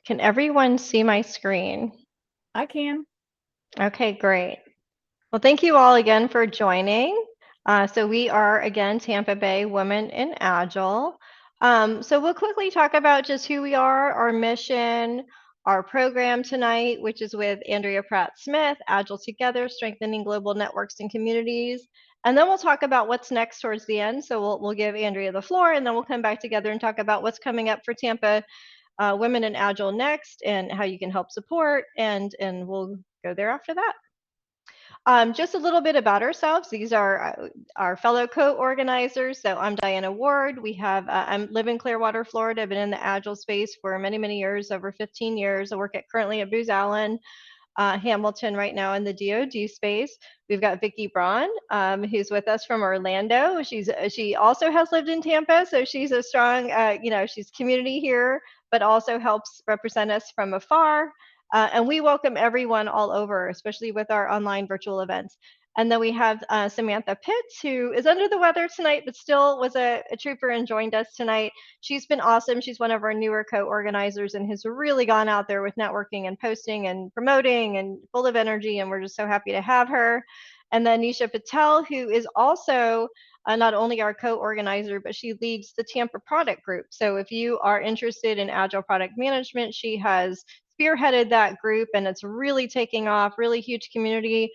Can everyone see my screen? I can. Okay, great. Well, thank you all again for joining. So we are, again, Tampa Bay Women in Agile. So we'll quickly talk about just who we are, our mission, our program tonight, which is with Andrea Pratt-Smith, Agile Together, Strengthening Global Networks and Communities. And then we'll talk about what's next towards the end. So we'll give Andrea the floor, and then we'll come back together and talk about what's coming up for Tampa Women in Agile next and how you can help support, and we'll go there after that. Just a little bit about ourselves. These are our fellow co-organizers. So I'm Diana Ward. I live in Clearwater, Florida. I've been in the Agile space for many, many years, over 15 years. I work currently at Booz Allen, Hamilton right now in the DoD space. We've got Vicki Braun, who's with us from Orlando. She also has lived in Tampa, so she's a strong, she's community here, but also helps represent us from afar. And we welcome everyone all over, especially with our online virtual events. And then we have Samantha Pitts, who is under the weather tonight, but still was a trooper and joined us tonight. She's been awesome. She's one of our newer co-organizers and has really gone out there with networking and posting and promoting and full of energy. And we're just so happy to have her. And then Nisha Patel, who is also not only our co-organizer, but she leads the Tampa product group. So if you are interested in agile product management, she has spearheaded that group, and it's really taking off, really huge community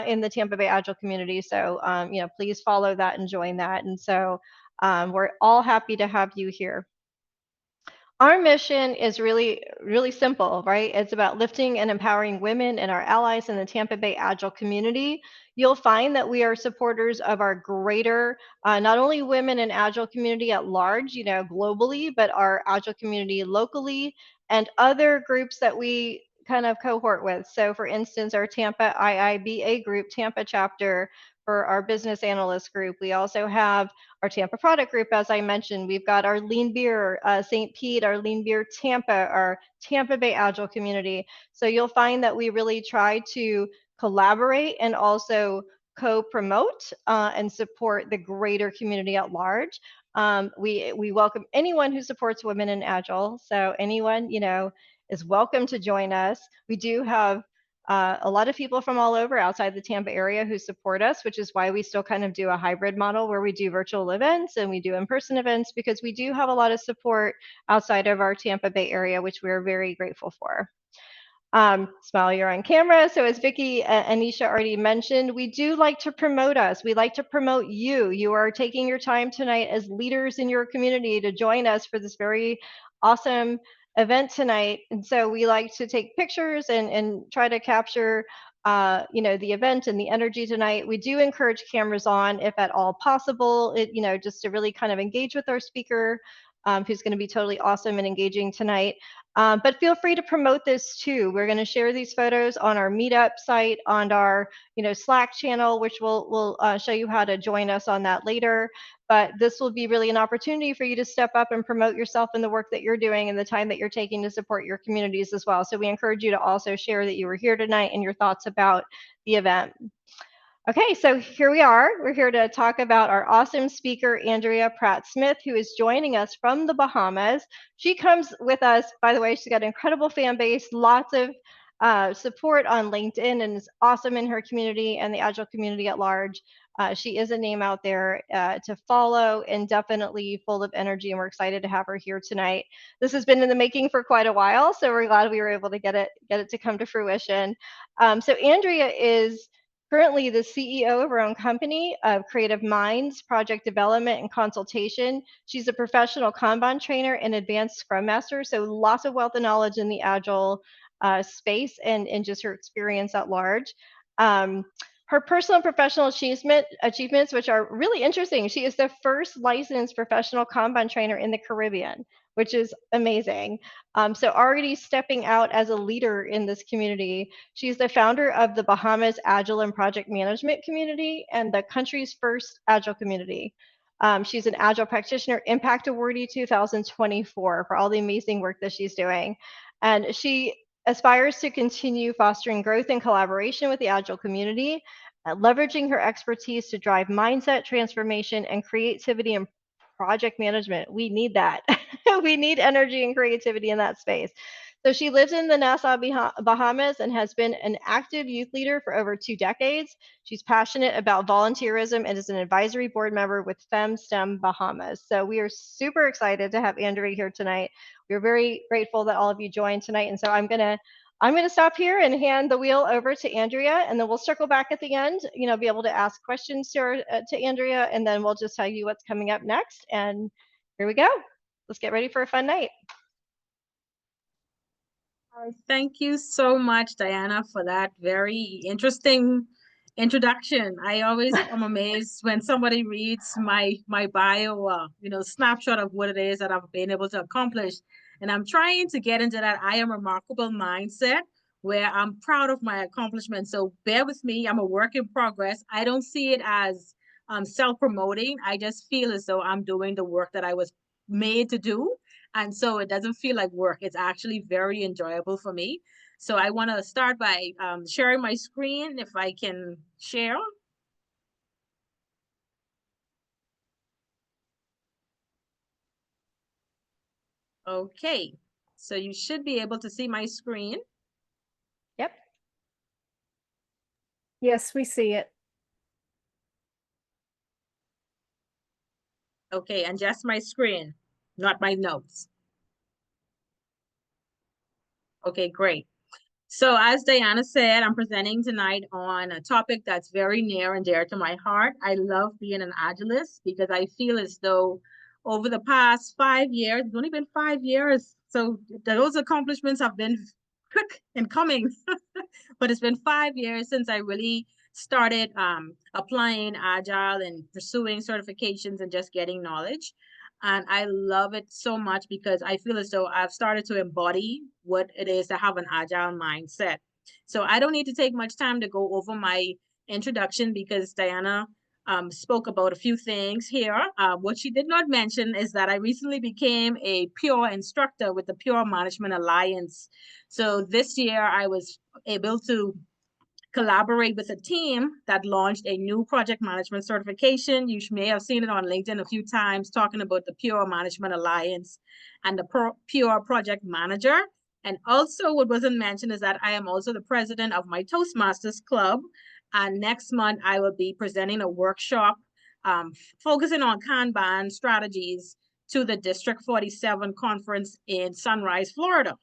in the Tampa Bay Agile community. So, please follow that and join that. And so we're all happy to have you here. Our mission is really, really simple, right? It's about lifting and empowering women and our allies in the Tampa Bay Agile community. You'll find that we are supporters of our greater, not only women and Agile community at large, globally, but our Agile community locally and other groups that we kind of cohort with. So, for instance, our Tampa IIBA group, Tampa chapter, for our business analyst group. We also have our Tampa product group, as I mentioned. We've got our Lean Beer St. Pete, our Lean Beer Tampa, our Tampa Bay Agile community. So you'll find that we really try to collaborate and also co-promote and support the greater community at large. We welcome anyone who supports women in Agile. So anyone, is welcome to join us. We do have a lot of people from all over outside the Tampa area who support us, which is why we still kind of do a hybrid model where we do virtual events and we do in-person events, because we do have a lot of support outside of our Tampa Bay area, which we're very grateful for. Smile, you're on camera. So as Vicki and Anisha already mentioned, we do like to promote us. We like to promote you. You are taking your time tonight as leaders in your community to join us for this very awesome event tonight. And so we like to take pictures and try to capture the event and the energy tonight. We do encourage cameras on if at all possible, just to really kind of engage with our speaker, who's going to be totally awesome and engaging tonight. But feel free to promote this too. We're going to share these photos on our Meetup site, on our Slack channel, which we'll show you how to join us on that later. But this will be really an opportunity for you to step up and promote yourself in the work that you're doing and the time that you're taking to support your communities as well. So we encourage you to also share that you were here tonight and your thoughts about the event. Okay, so here we are. We're here to talk about our awesome speaker, Andrea Pratt-Smith, who is joining us from the Bahamas. She comes with us, by the way, she's got an incredible fan base, lots of support on LinkedIn, and is awesome in her community and the Agile community at large. She is a name out there to follow and definitely full of energy, and we're excited to have her here tonight. This has been in the making for quite a while, so we're glad we were able to get it to come to fruition. So Andrea is currently the CEO of her own company of Creative Minds, Project Development and Consultation. She's a professional Kanban trainer and advanced Scrum Master, so lots of wealth of knowledge in the Agile space and just her experience at large. Her personal and professional achievements, which are really interesting. She is the first licensed professional Kanban trainer in the Caribbean, which is amazing. So already stepping out as a leader in this community. She's the founder of the Bahamas Agile and Project Management Community and the country's first Agile community. She's an Agile Practitioner Impact Awardee 2024 for all the amazing work that she's doing. And she aspires to continue fostering growth and collaboration with the Agile community, leveraging her expertise to drive mindset transformation and creativity in project management. We need that. We need energy and creativity in that space. So she lives in the Nassau, Bahamas, and has been an active youth leader for over 2 decades. She's passionate about volunteerism and is an advisory board member with FemSTEM Bahamas. So we are super excited to have Andrea here tonight. We're very grateful that all of you joined tonight. And so I'm gonna stop here and hand the wheel over to Andrea, and then we'll circle back at the end. Be able to ask questions to Andrea, and then we'll just tell you what's coming up next. And here we go. Let's get ready for a fun night. Thank you so much, Diana, for that very interesting introduction. I always am amazed when somebody reads my bio, snapshot of what it is that I've been able to accomplish. And I'm trying to get into that I am remarkable mindset where I'm proud of my accomplishments. So bear with me. I'm a work in progress. I don't see it as self-promoting. I just feel as though I'm doing the work that I was made to do, and so it doesn't feel like work. It's actually very enjoyable for me. So I want to start by sharing my screen, if I can share. Okay, so you should be able to see my screen. Yep. Yes, we see it. Okay, and just my screen, not my notes. Okay, great. So as Diana said, I'm presenting tonight on a topic that's very near and dear to my heart. I love being an Agilist because I feel as though over the past 5 years, it's only been 5 years, so those accomplishments have been quick in coming. But it's been 5 years since I really started applying Agile and pursuing certifications and just getting knowledge. And I love it so much because I feel as though I've started to embody what it is to have an Agile mindset. So I don't need to take much time to go over my introduction because Diana spoke about a few things here. What she did not mention is that I recently became a Pure instructor with the Pure Management Alliance. So this year I was able to collaborate with a team that launched a new project management certification. You may have seen it on LinkedIn a few times talking about the Pure Management Alliance and the Pure Project Manager. And also what wasn't mentioned is that I am also the president of my Toastmasters Club. And next month, I will be presenting a workshop focusing on Kanban strategies to the District 47 conference in Sunrise, Florida.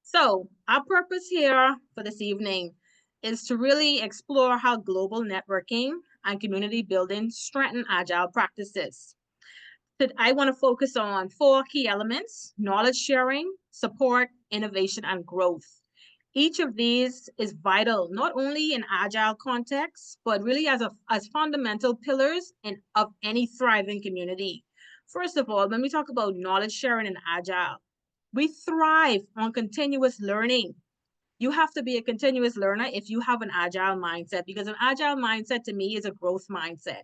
So our purpose here for this evening is to really explore how global networking and community building strengthen agile practices. I want to focus on 4 key elements: knowledge sharing, support, innovation, and growth. Each of these is vital, not only in agile context, but really as fundamental pillars of any thriving community. First of all, when we talk about knowledge sharing in agile, we thrive on continuous learning. You have to be a continuous learner if you have an agile mindset, because an agile mindset to me is a growth mindset.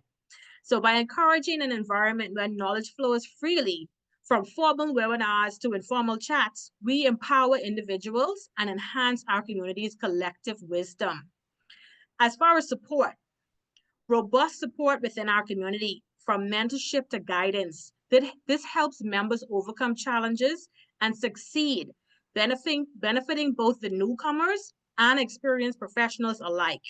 So by encouraging an environment where knowledge flows freely, from formal webinars to informal chats, we empower individuals and enhance our community's collective wisdom. As far as support, robust support within our community, from mentorship to guidance. This helps members overcome challenges and succeed, benefiting both the newcomers and experienced professionals alike.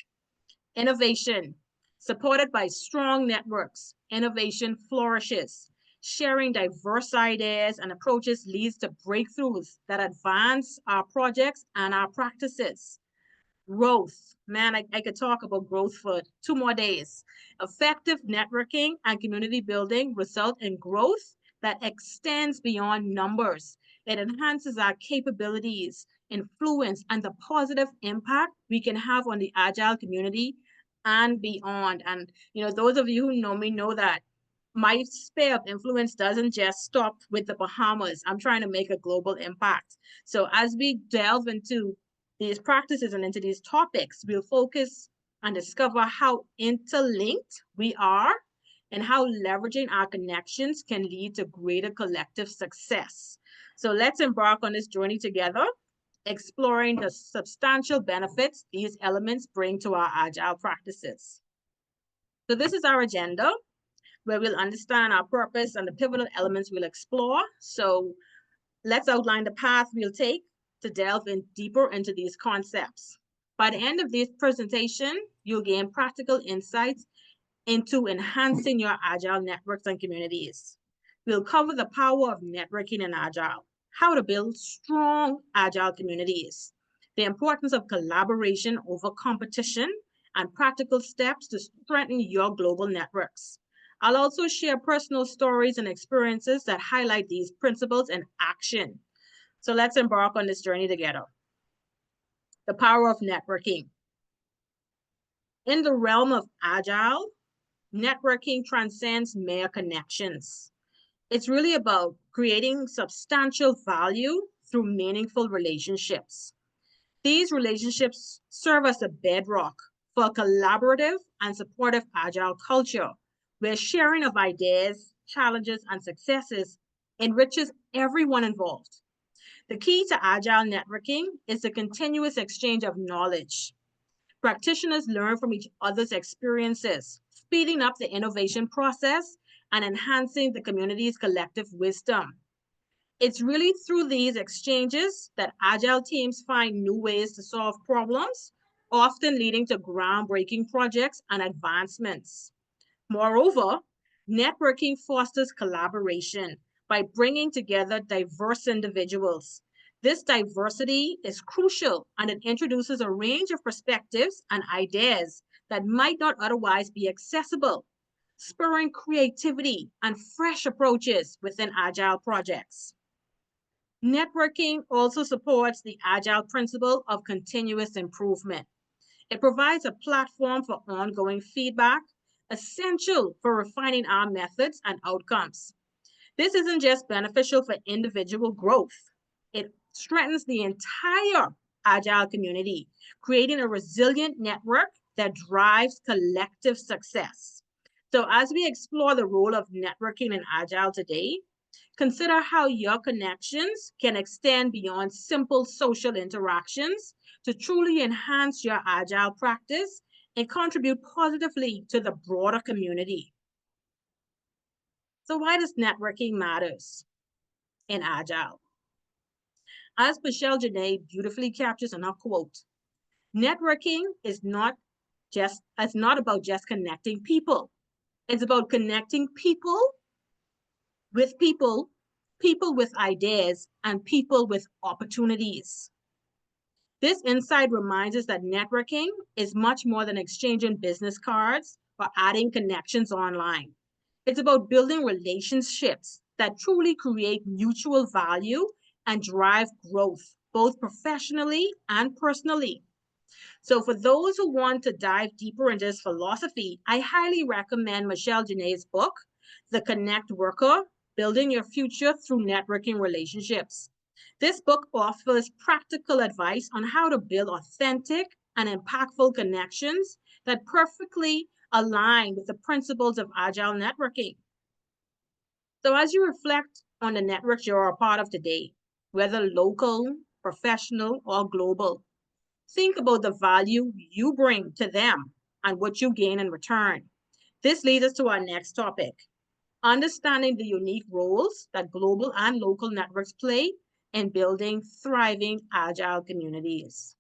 Innovation, supported by strong networks, innovation flourishes. Sharing diverse ideas and approaches leads to breakthroughs that advance our projects and our practices. Growth. Man, I could talk about growth for 2 more days. Effective networking and community building result in growth that extends beyond numbers. It enhances our capabilities, influence, and the positive impact we can have on the agile community and beyond. And those of you who know me know that my sphere of influence doesn't just stop with the Bahamas. I'm trying to make a global impact. So as we delve into these practices and into these topics, we'll focus and discover how interlinked we are and how leveraging our connections can lead to greater collective success. So let's embark on this journey together, exploring the substantial benefits these elements bring to our agile practices. So this is our agenda, where we'll understand our purpose and the pivotal elements we'll explore. So Let's outline the path we'll take to delve in deeper into these concepts. By the end of this presentation, you'll gain practical insights into enhancing your Agile networks and communities. We'll cover the power of networking in Agile, how to build strong Agile communities, the importance of collaboration over competition, and practical steps to strengthen your global networks. I'll also share personal stories and experiences that highlight these principles in action. So let's embark on this journey together. The power of networking. In the realm of Agile, networking transcends mere connections. It's really about creating substantial value through meaningful relationships. These relationships serve as a bedrock for a collaborative and supportive Agile culture, where sharing of ideas, challenges, and successes enriches everyone involved. The key to Agile networking is the continuous exchange of knowledge. Practitioners learn from each other's experiences, speeding up the innovation process and enhancing the community's collective wisdom. It's really through these exchanges that Agile teams find new ways to solve problems, often leading to groundbreaking projects and advancements. Moreover, networking fosters collaboration by bringing together diverse individuals. This diversity is crucial and it introduces a range of perspectives and ideas that might not otherwise be accessible, spurring creativity and fresh approaches within Agile projects. Networking also supports the Agile principle of continuous improvement. It provides a platform for ongoing feedback, essential for refining our methods and outcomes. This isn't just beneficial for individual growth, it strengthens the entire Agile community, creating a resilient network that drives collective success. So, as we explore the role of networking in Agile today, consider how your connections can extend beyond simple social interactions to truly enhance your Agile practice and contribute positively to the broader community. So why does networking matters in Agile? As Michelle Janae beautifully captures in her quote, networking is not about just connecting people. It's about connecting with people, people with ideas, and people with opportunities. This insight reminds us that networking is much more than exchanging business cards or adding connections online. It's about building relationships that truly create mutual value and drive growth, both professionally and personally. So, for those who want to dive deeper into this philosophy, I highly recommend Michelle Janae's book, The Connect Worker, Building Your Future Through Networking Relationships. This book offers practical advice on how to build authentic and impactful connections that perfectly align with the principles of Agile networking. So, as you reflect on the networks you're a part of today, whether local, professional, or global, think about the value you bring to them and what you gain in return. This leads us to our next topic, understanding the unique roles that global and local networks play in building thriving Agile communities.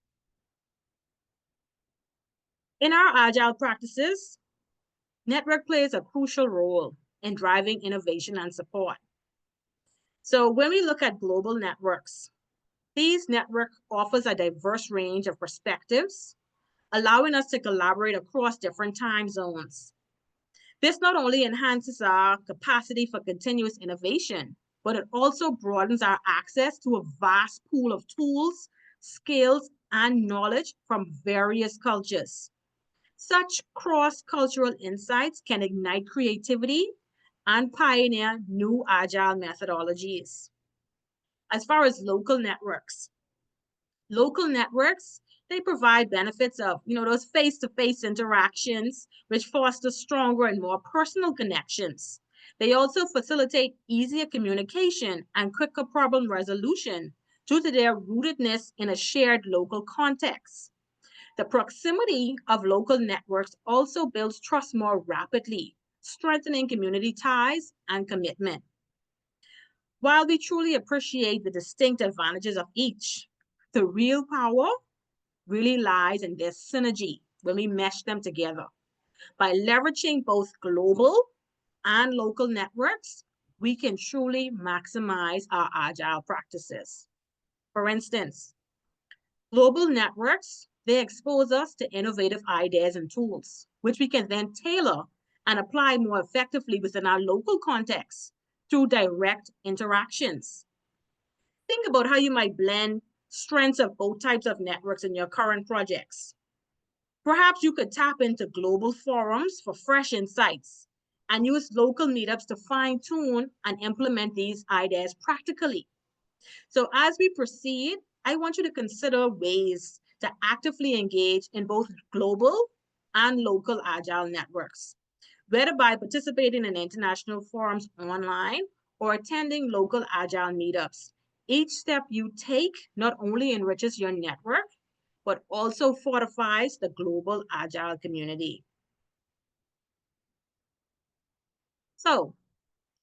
In our Agile practices, network plays a crucial role in driving innovation and support. So when we look at global networks, these network offers a diverse range of perspectives, allowing us to collaborate across different time zones. This not only enhances our capacity for continuous innovation, but it also broadens our access to a vast pool of tools, skills, and knowledge from various cultures. Such cross-cultural insights can ignite creativity and pioneer new agile methodologies. As far as local networks, they provide benefits of, those face-to-face interactions, which foster stronger and more personal connections. They also facilitate easier communication and quicker problem resolution due to their rootedness in a shared local context. The proximity of local networks also builds trust more rapidly, strengthening community ties and commitment. While we truly appreciate the distinct advantages of each, the real power really lies in their synergy when we mesh them together. By leveraging both global and local networks, we can truly maximize our agile practices. For instance, global networks, they expose us to innovative ideas and tools, which we can then tailor and apply more effectively within our local context through direct interactions. Think about how you might blend strengths of both types of networks in your current projects. Perhaps you could tap into global forums for fresh insights and use local meetups to fine tune and implement these ideas practically. So, as we proceed, I want you to consider ways to actively engage in both global and local agile networks, whether by participating in international forums online or attending local agile meetups. Each step you take not only enriches your network, but also fortifies the global agile community. So,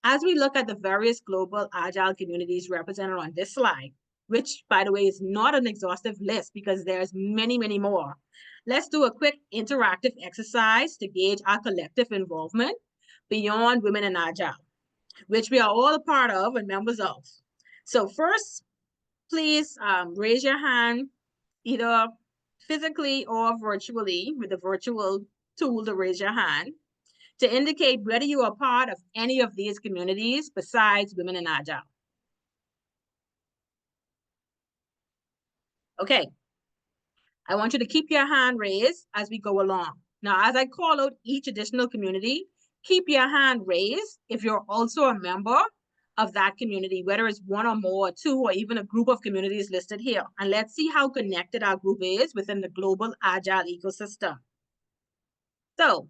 as we look at the various global agile communities represented on this slide, which by the way is not an exhaustive list because there's many, many more, let's do a quick interactive exercise to gauge our collective involvement beyond Women in Agile, which we are all a part of and members of. So first, please raise your hand either physically or virtually with the virtual tool to raise your hand to indicate whether you are part of any of these communities besides Women in Agile. Okay, I want you to keep your hand raised as we go along. Now, as I call out each additional community, keep your hand raised if you're also a member of that community, whether it's one or more, or two, or even a group of communities listed here. And let's see how connected our group is within the global Agile ecosystem. So,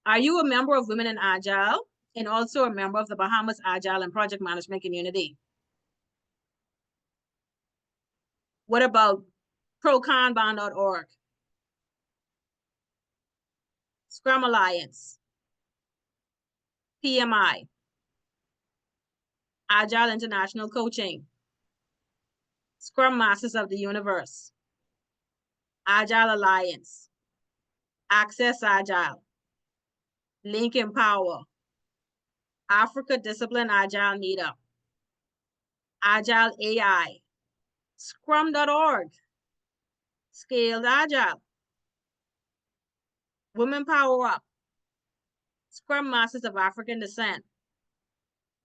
are you a member of Women in Agile and also a member of the Bahamas Agile and Project Management community? What about prokanban.org, Scrum Alliance, PMI, Agile International Coaching, Scrum Masters of the Universe, Agile Alliance, Access Agile, Link Empower, Africa Discipline Agile Meetup, Agile AI, Scrum.org, Scaled Agile, Women Power Up, Scrum Masters of African Descent,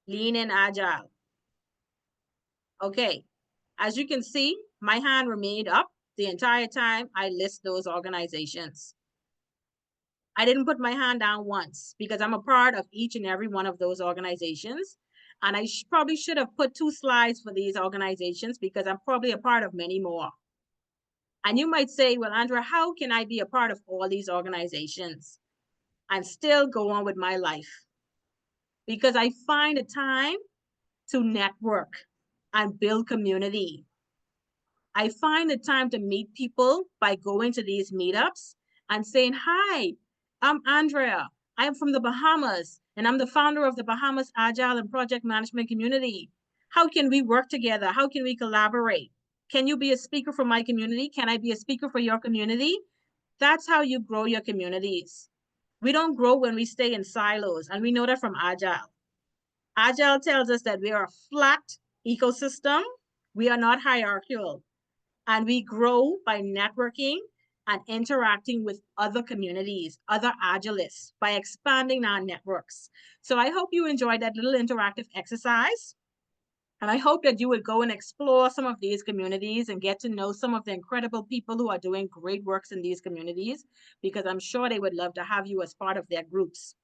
Lean and Agile. Okay, as you can see, my hand remained up the entire time I list those organizations. I didn't put my hand down once because I'm a part of each and every one of those organizations. And I probably should have put 2 slides for these organizations because I'm probably a part of many more. And you might say, well, Andrea, how can I be a part of all these organizations and still go on with my life? Because I find a time to network and build community. I find the time to meet people by going to these meetups and saying, hi, I'm Andrea. I'm from the Bahamas, and I'm the founder of the Bahamas Agile and Project Management community. How can we work together? How can we collaborate? Can you be a speaker for my community? Can I be a speaker for your community? That's how you grow your communities. We don't grow when we stay in silos, and we know that from Agile. Agile tells us that we are a flat ecosystem. We are not hierarchical. And we grow by networking and interacting with other communities, other Agilists, by expanding our networks. So I hope you enjoyed that little interactive exercise. And I hope that you would go and explore some of these communities and get to know some of the incredible people who are doing great works in these communities, because I'm sure they would love to have you as part of their groups.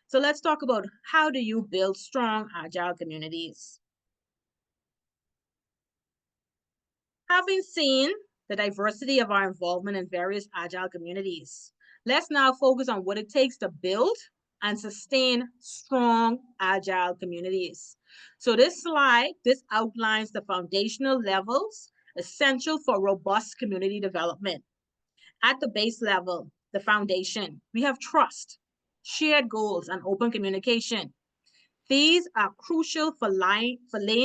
So let's talk about how do you build strong Agile communities. Having seen the diversity of our involvement in various Agile communities, let's now focus on what it takes to build and sustain strong Agile communities. So this slide, this outlines the foundational levels essential for robust community development. At the base level, the foundation, we have trust, shared goals, and open communication. These are crucial for laying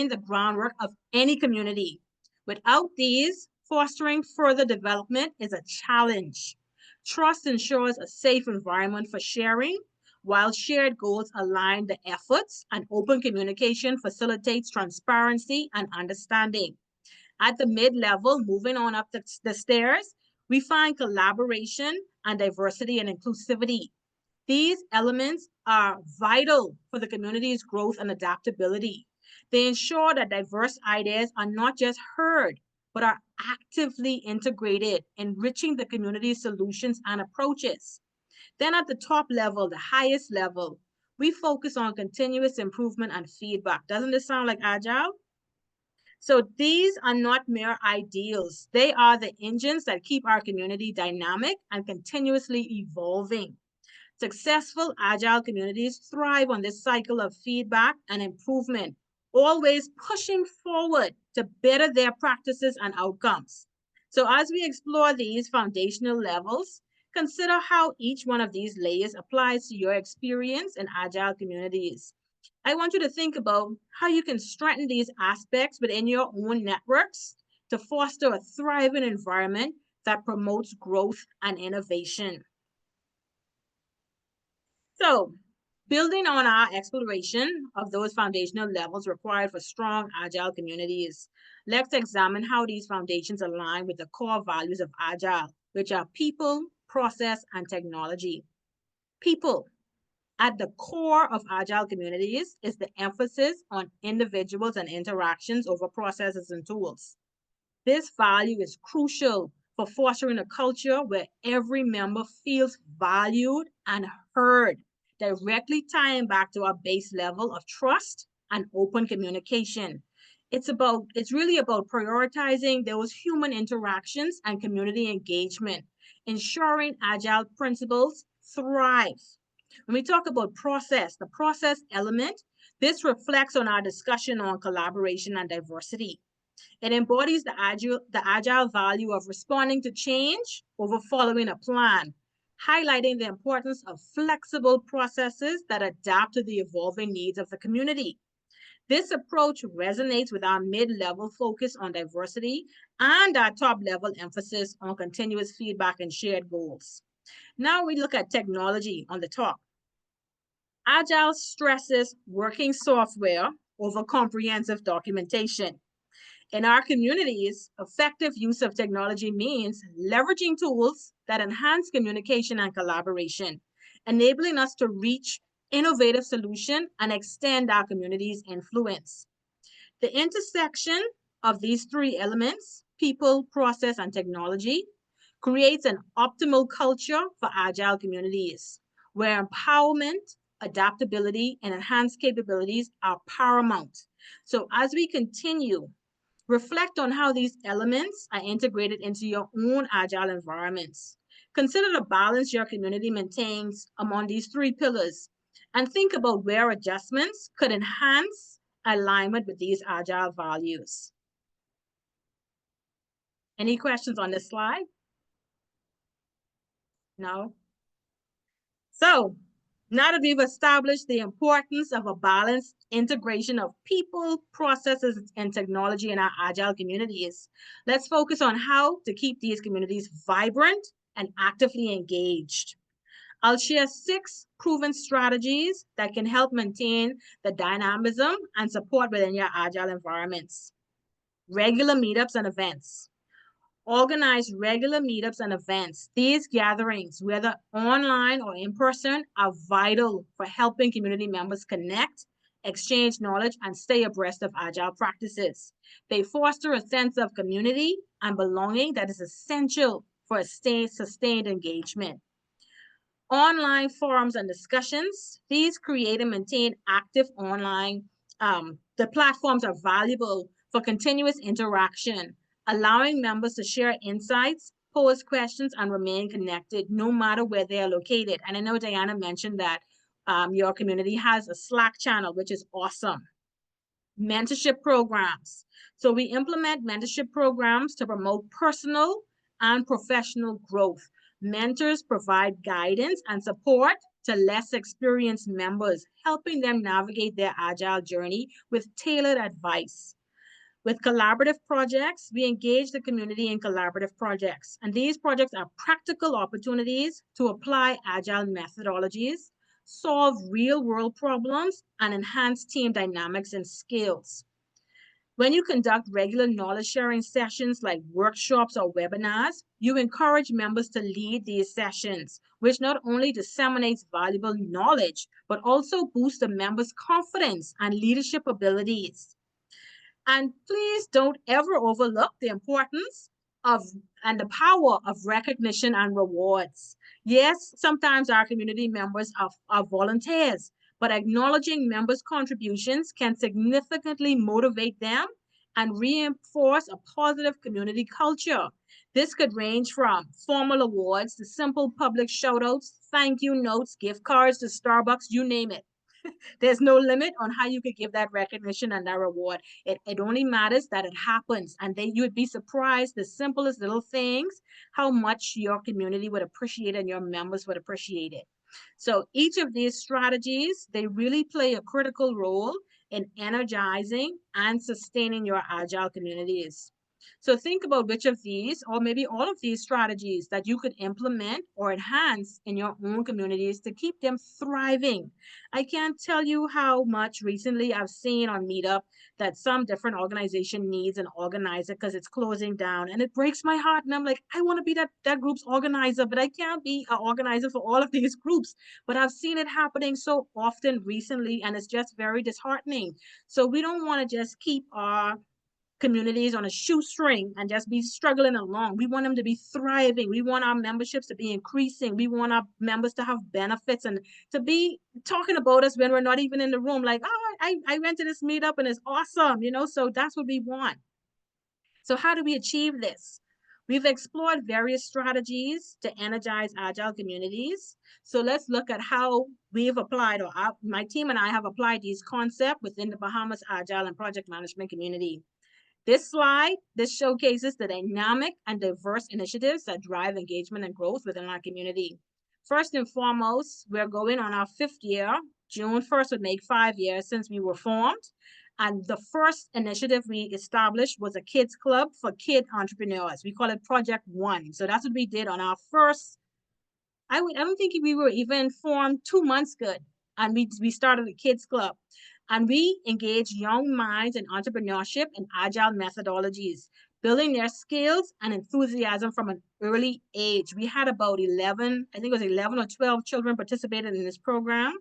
the groundwork of any community. Without these, fostering further development is a challenge. Trust ensures a safe environment for sharing, while shared goals align the efforts, and open communication facilitates transparency and understanding. At the mid-level, moving on up the stairs, we find collaboration and diversity and inclusivity. These elements are vital for the community's growth and adaptability. They ensure that diverse ideas are not just heard, but are actively integrated, enriching the community's solutions and approaches. Then at the top level, the highest level, we focus on continuous improvement and feedback. Doesn't this sound like Agile? So these are not mere ideals. They are the engines that keep our community dynamic and continuously evolving. Successful Agile communities thrive on this cycle of feedback and improvement, always pushing forward to better their practices and outcomes. So as we explore these foundational levels, consider how each one of these layers applies to your experience in Agile communities. I want you to think about how you can strengthen these aspects within your own networks to foster a thriving environment that promotes growth and innovation. So, building on our exploration of those foundational levels required for strong Agile communities, let's examine how these foundations align with the core values of Agile, which are people, process, and technology. People. At the core of Agile communities is the emphasis on individuals and interactions over processes and tools. This value is crucial for fostering a culture where every member feels valued and heard, directly tying back to our base level of trust and open communication. It's really about prioritizing those human interactions and community engagement, ensuring Agile principles thrive. When we talk about process, the process element, this reflects on our discussion on collaboration and diversity. It embodies the agile value of responding to change over following a plan, highlighting the importance of flexible processes that adapt to the evolving needs of the community. This approach resonates with our mid-level focus on diversity and our top-level emphasis on continuous feedback and shared goals. Now we look at technology on the top. Agile stresses working software over comprehensive documentation. In our communities, effective use of technology means leveraging tools that enhance communication and collaboration, enabling us to reach innovative solutions and extend our community's influence. The intersection of these three elements, people, process, and technology, creates an optimal culture for Agile communities, where empowerment, adaptability, and enhanced capabilities are paramount. So as we continue, reflect on how these elements are integrated into your own Agile environments. Consider the balance your community maintains among these three pillars, and think about where adjustments could enhance alignment with these Agile values. Any questions on this slide? No? So, now that we've established the importance of a balanced integration of people, processes, and technology in our Agile communities, let's focus on how to keep these communities vibrant and actively engaged. I'll share 6 proven strategies that can help maintain the dynamism and support within your Agile environments. Regular meetups and events. Organize regular meetups and events. These gatherings, whether online or in person, are vital for helping community members connect, exchange knowledge, and stay abreast of Agile practices. They foster a sense of community and belonging that is essential for sustained engagement. Online forums and discussions. These create and maintain active online. The platforms are valuable for continuous interaction, allowing members to share insights, pose questions, and remain connected no matter where they are located. And I know Diana mentioned that your community has a Slack channel, which is awesome. Mentorship programs. So we implement mentorship programs to promote personal and professional growth. Mentors provide guidance and support to less experienced members, helping them navigate their Agile journey with tailored advice. With collaborative projects, we engage the community in collaborative projects, and these projects are practical opportunities to apply Agile methodologies, solve real-world problems, and enhance team dynamics and skills. When you conduct regular knowledge sharing sessions like workshops or webinars, you encourage members to lead these sessions, which not only disseminates valuable knowledge, but also boosts the members' confidence and leadership abilities. And please don't ever overlook the importance of and the power of recognition and rewards. Yes, sometimes our community members are volunteers, but acknowledging members' contributions can significantly motivate them and reinforce a positive community culture. This could range from formal awards to simple public shout-outs, thank you notes, gift cards to Starbucks, you name it. There's no limit on how you could give that recognition and that reward. It only matters that it happens. And then you would be surprised, the simplest little things, how much your community would appreciate and your members would appreciate it. So each of these strategies, they really play a critical role in energizing and sustaining your agile communities. So think about which of these, or maybe all of these strategies that you could implement or enhance in your own communities to keep them thriving. I can't tell you how much recently I've seen on Meetup that some different organization needs an organizer because it's closing down, and it breaks my heart. And I'm like, I want to be that group's organizer, but I can't be an organizer for all of these groups. But I've seen it happening so often recently, and it's just very disheartening. So we don't want to just keep our communities on a shoestring and just be struggling along. We want them to be thriving. We want our memberships to be increasing. We want our members to have benefits and to be talking about us when we're not even in the room. Like, oh, I went to this meetup and it's awesome, you know? So that's what we want. So how do we achieve this? We've explored various strategies to energize agile communities. So let's look at how we've applied, or my team and I have applied these concepts within the Bahamas Agile and Project Management community. This slide, this showcases the dynamic and diverse initiatives that drive engagement and growth within our community. First and foremost, we're going on our 5th year. June 1st would make 5 years since we were formed. And the first initiative we established was a kids club for kid entrepreneurs. We call it Project One. So that's what we did on our first, I don't think we were even formed 2 months good. And we started a kids club. And we engage young minds in entrepreneurship and agile methodologies, building their skills and enthusiasm from an early age. We had about 11, I think it was 11 or 12 children participated in this program.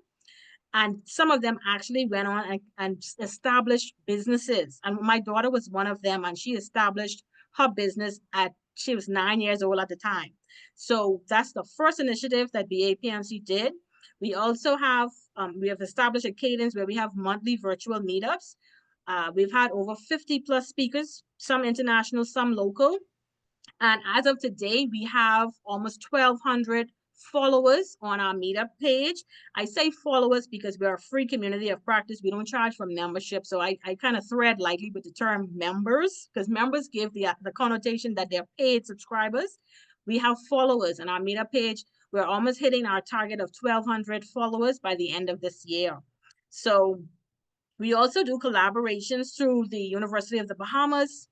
And some of them actually went on and established businesses. And my daughter was one of them, and she established her business she was 9 years old at the time. So that's the first initiative that BAPMC did. We also have, we have established a cadence where we have monthly virtual meetups. We've had over 50 plus speakers, some international, some local. And as of today, we have almost 1,200 followers on our meetup page. I say followers because we're a free community of practice. We don't charge for membership. So I kind of thread lightly with the term members, because members give the connotation that they're paid subscribers. We have followers on our meetup page. We're almost hitting our target of 1,200 followers by the end of this year. So we also do collaborations through the University of the Bahamas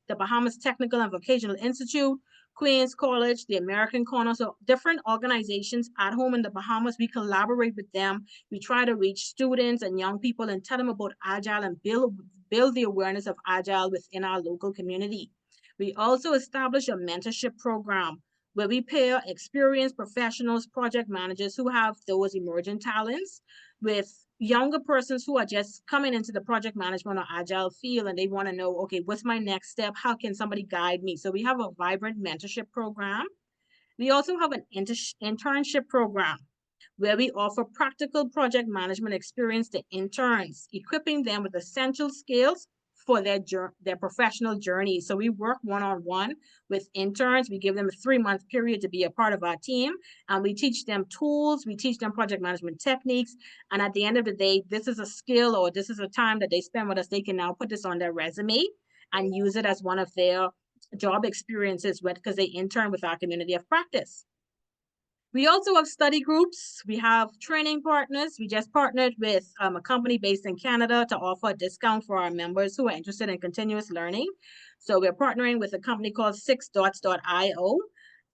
Technical and Vocational Institute, Queens College, the American Corner. So different organizations at home in the Bahamas, we collaborate with them. We try to reach students and young people and tell them about Agile and build the awareness of Agile within our local community. We also establish a mentorship program where we pair experienced professionals, project managers who have those emerging talents with younger persons who are just coming into the project management or agile field, and they want to know, okay, what's my next step? How can somebody guide me? So we have a vibrant mentorship program. We also have an internship program where we offer practical project management experience to interns, equipping them with essential skills for their professional journey. So we work one-on-one with interns. We give them a 3-month period to be a part of our team, and we teach them tools. We teach them project management techniques. And at the end of the day, this is a skill, or this is a time that they spend with us. They can now put this on their resume and use it as one of their job experiences because they intern with our community of practice. We also have study groups. We have training partners. We just partnered with a company based in Canada to offer a discount for our members who are interested in continuous learning. So we're partnering with a company called 6dots.io.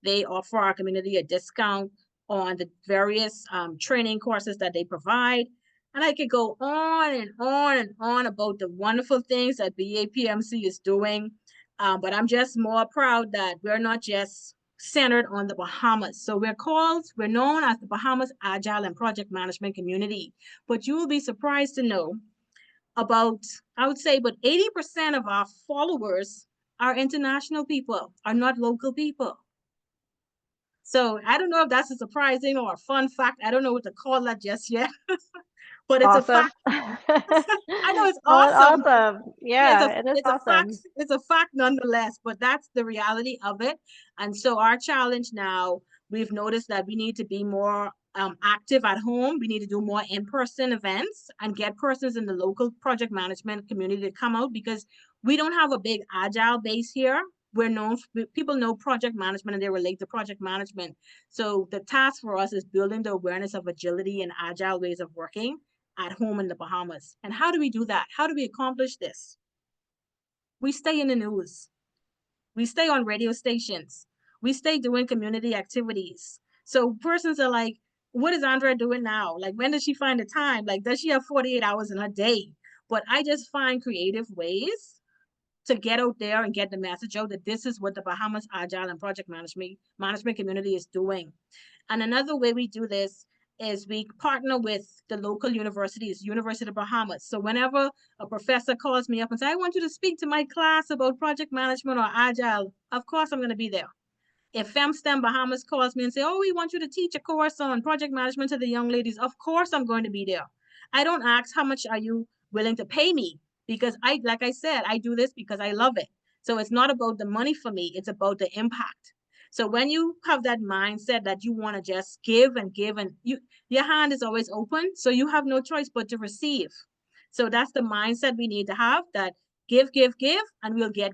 They offer our community a discount on the various training courses that they provide. And I could go on and on and on about the wonderful things that BAPMC is doing. But I'm just more proud that we're not just centered on the Bahamas. So we're known as the Bahamas Agile and Project Management Community. But you will be surprised to know I would say, but 80% of our followers are international people, are not local people. So I don't know if that's a surprising or a fun fact. I don't know what to call that just yet, but it's a Awesome. fact. I know it's Oh, awesome. awesome. Yeah, Yeah, it is it's a fact. awesome. It's a fact nonetheless, but that's the reality of it. And so our challenge now, we've noticed that we need to be more active at home. We need to do more in-person events and get persons in the local project management community to come out because we don't have a big agile base here. We're known, people know project management and they relate to project management. So the task for us is building the awareness of agility and agile ways of working at home in the Bahamas. And how do we do that? How do we accomplish this? We stay in the news. We stay on radio stations. We stay doing community activities. So persons are like, what is Andrea doing now? Like, when does she find the time? Like, does she have 48 hours in a day? But I just find creative ways to get out there and get the message out that this is what the Bahamas Agile and Project Management community is doing. And another way we do this is we partner with the local universities, University of Bahamas. So whenever a professor calls me up and says, I want you to speak to my class about project management or agile, of course I'm going to be there. If FemSTEM Bahamas calls me and say, oh, we want you to teach a course on project management to the young ladies, of course I'm going to be there. I don't ask how much are you willing to pay me because like I said, I do this because I love it. So it's not about the money for me, it's about the impact. So when you have that mindset that you want to just give and give and your hand is always open, so you have no choice but to receive. So that's the mindset we need to have, that give, and we'll get.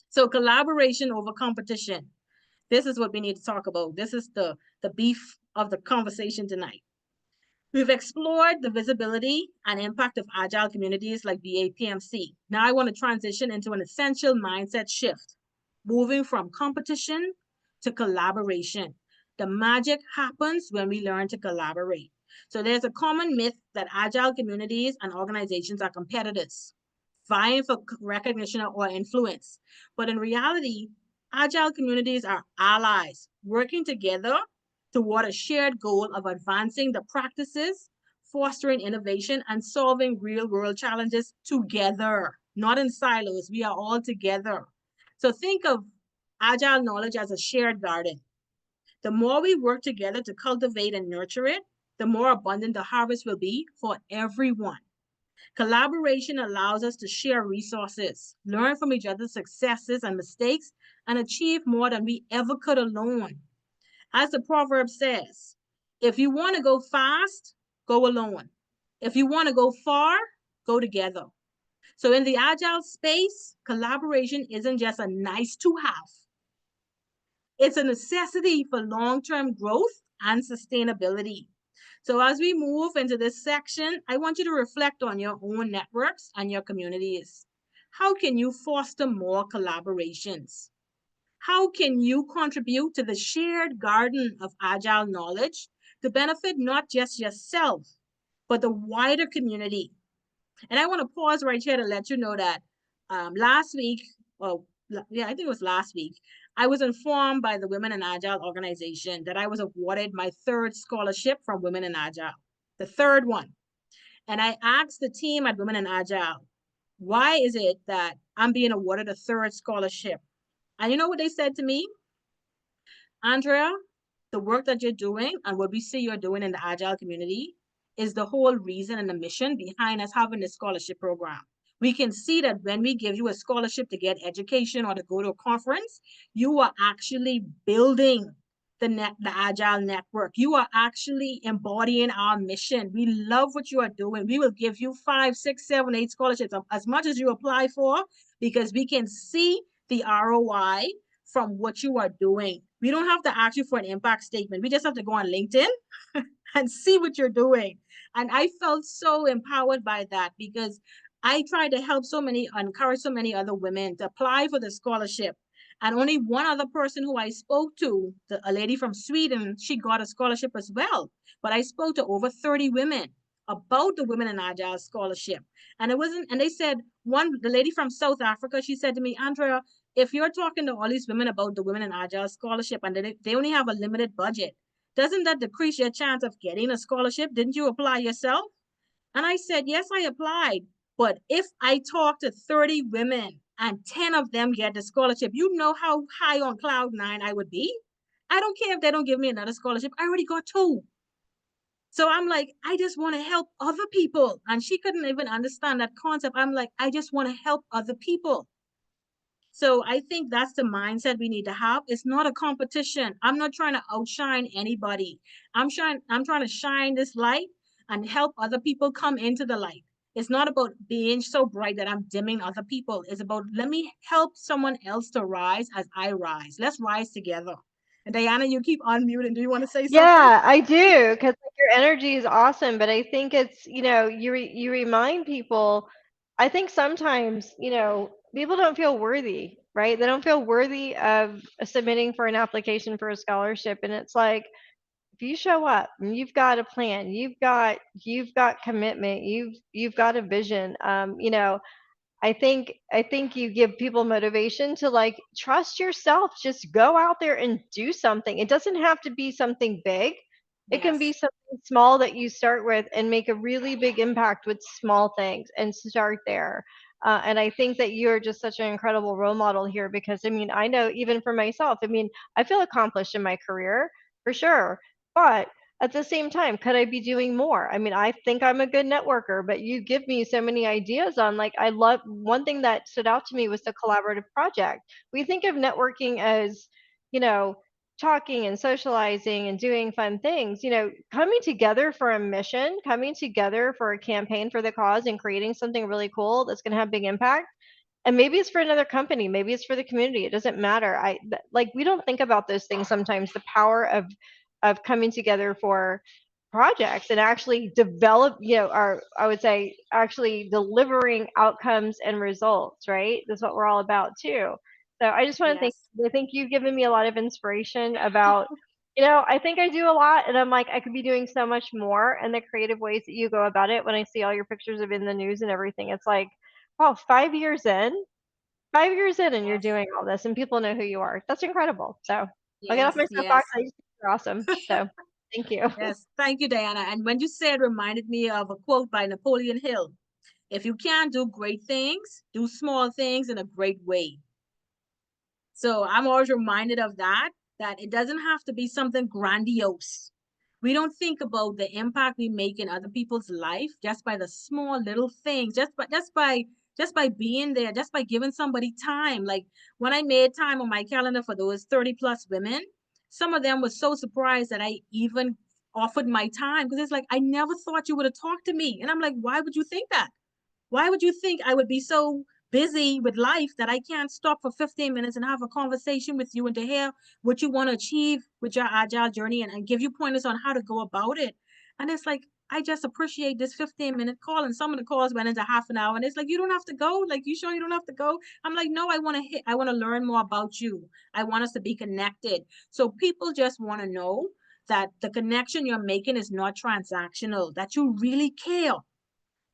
So collaboration over competition. This is what we need to talk about. This is the beef of the conversation tonight. We've explored the visibility and impact of agile communities like BAPMC. Now I want to transition into an essential mindset shift, moving from competition to collaboration. The magic happens when we learn to collaborate. So there's a common myth that agile communities and organizations are competitors, vying for recognition or influence. But in reality, agile communities are allies working together toward a shared goal of advancing the practices, fostering innovation, and solving real world challenges together, not in silos. We are all together. So think of agile knowledge as a shared garden. The more we work together to cultivate and nurture it, the more abundant the harvest will be for everyone. Collaboration allows us to share resources, learn from each other's successes and mistakes, and achieve more than we ever could alone. As the proverb says, if you want to go fast, go alone. If you want to go far, go together. So in the agile space, collaboration isn't just a nice to have. It's a necessity for long-term growth and sustainability. So as we move into this section, I want you to reflect on your own networks and your communities. How can you foster more collaborations? How can you contribute to the shared garden of agile knowledge to benefit not just yourself, but the wider community? And I want to pause right here to let you know that last week, well, yeah, I think it was last week, I was informed by the Women in Agile organization that I was awarded my third scholarship from Women in Agile, the third one. And I asked the team at Women in Agile, why is it that I'm being awarded a third scholarship? And you know what they said to me? Andrea, the work that you're doing and what we see you're doing in the Agile community is the whole reason and the mission behind us having this scholarship program. We can see that when we give you a scholarship to get education or to go to a conference, you are actually building the Agile network. You are actually embodying our mission. We love what you are doing. We will give you 5, 6, 7, 8 scholarships, as much as you apply for, because we can see the ROI from what you are doing. We don't have to ask you for an impact statement. We just have to go on LinkedIn and see what you're doing. And I felt so empowered by that because I tried to encourage so many other women to apply for the scholarship. And only one other person who I spoke to, a lady from Sweden, she got a scholarship as well. But I spoke to over 30 women about the Women in Agile scholarship. And it wasn't, and they said, the lady from South Africa, she said to me, Andrea, if you're talking to all these women about the Women in Agile scholarship and they only have a limited budget, doesn't that decrease your chance of getting a scholarship? Didn't you apply yourself? And I said, yes, I applied. But if I talk to 30 women and 10 of them get the scholarship, you know how high on cloud nine I would be? I don't care if they don't give me another scholarship. I already got two. So I'm like, I just want to help other people. And she couldn't even understand that concept. I'm like, I just want to help other people. So I think that's the mindset we need to have. It's not a competition. I'm not trying to outshine anybody. I'm trying to shine this light and help other people come into the light. It's not about being so bright that I'm dimming other people. It's about let me help someone else to rise as I rise. Let's rise together. And Diana, you keep unmuting. Do you want to say something? Yeah, I do, because your energy is awesome, but I think it's, you remind people. I think sometimes, people don't feel worthy, right? They don't feel worthy of submitting for an application for a scholarship, and it's like, if you show up and you've got a plan, you've got commitment, you've got a vision, I think you give people motivation to, like, trust yourself. Just go out there and do something. It doesn't have to be something big. It can be Yes. something small that you start with and make a really big impact with small things and start there. And I think that you're just such an incredible role model here because, I mean, I know even for myself, I mean, I feel accomplished in my career for sure. But at the same time, could I be doing more? I mean, I think I'm a good networker, but you give me so many ideas on, like, I love one thing that stood out to me was the collaborative project. We think of networking as, you know, talking and socializing and doing fun things, coming together for a mission, coming together for a campaign for the cause and creating something really cool that's going to have big impact. And maybe it's for another company, maybe it's for the community. It doesn't matter. Like, we don't think about those things sometimes, the power of coming together for projects and actually develop, our, I would say, actually delivering outcomes and results, right? That's what we're all about too. So I just want to Yes. I think you've given me a lot of inspiration about, I think I do a lot and I'm like, I could be doing so much more, and the creative ways that you go about it when I see all your pictures of in the news and everything, it's like, wow, 5 years in and you're Yes. doing all this and people know who you are. That's incredible. So I'll get off my Yes. soapbox. Yes. I just think you're awesome. So thank you. Yes. Thank you, Diana. And when you said reminded me of a quote by Napoleon Hill. If you can't do great things, do small things in a great way. So I'm always reminded of that it doesn't have to be something grandiose. We don't think about the impact we make in other people's life just by the small little things, just by being there, just by giving somebody time. Like when I made time on my calendar for those 30 plus women, some of them were so surprised that I even offered my time because it's like, I never thought you would have talked to me. And I'm like, why would you think that? Why would you think I would be so busy with life that I can't stop for 15 minutes and have a conversation with you and to hear what you want to achieve with your agile journey and give you pointers on how to go about it? And it's like, I just appreciate this 15-minute call. And some of the calls went into half an hour. And it's like, you don't have to go. Like, you sure you don't have to go? I'm like, no, I want to learn more about you. I want us to be connected. So people just want to know that the connection you're making is not transactional, that you really care,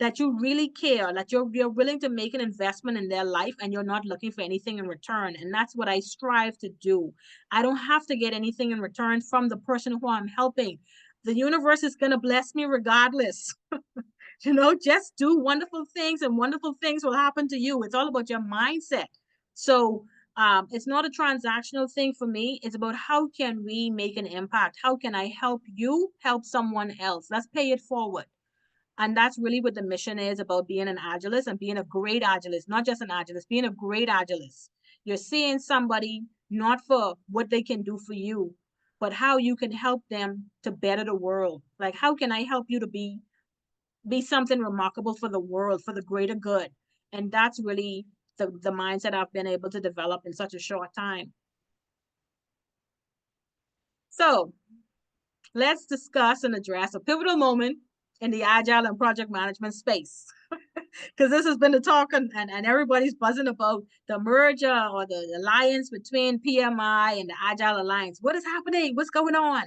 that you're willing to make an investment in their life and you're not looking for anything in return. And that's what I strive to do. I don't have to get anything in return from the person who I'm helping. The universe is going to bless me regardless. Just do wonderful things and wonderful things will happen to you. It's all about your mindset. So it's not a transactional thing for me. It's about how can we make an impact? How can I help you help someone else? Let's pay it forward. And that's really what the mission is about being an agilist and being a great agilist, not just an agilist, being a great agilist. You're seeing somebody not for what they can do for you, but how you can help them to better the world. Like, how can I help you to be something remarkable for the world, for the greater good? And that's really the mindset I've been able to develop in such a short time. So let's discuss and address a pivotal moment in the agile and project management space. Because this has been the talk and everybody's buzzing about the merger or the alliance between PMI and the Agile Alliance. What is happening? What's going on?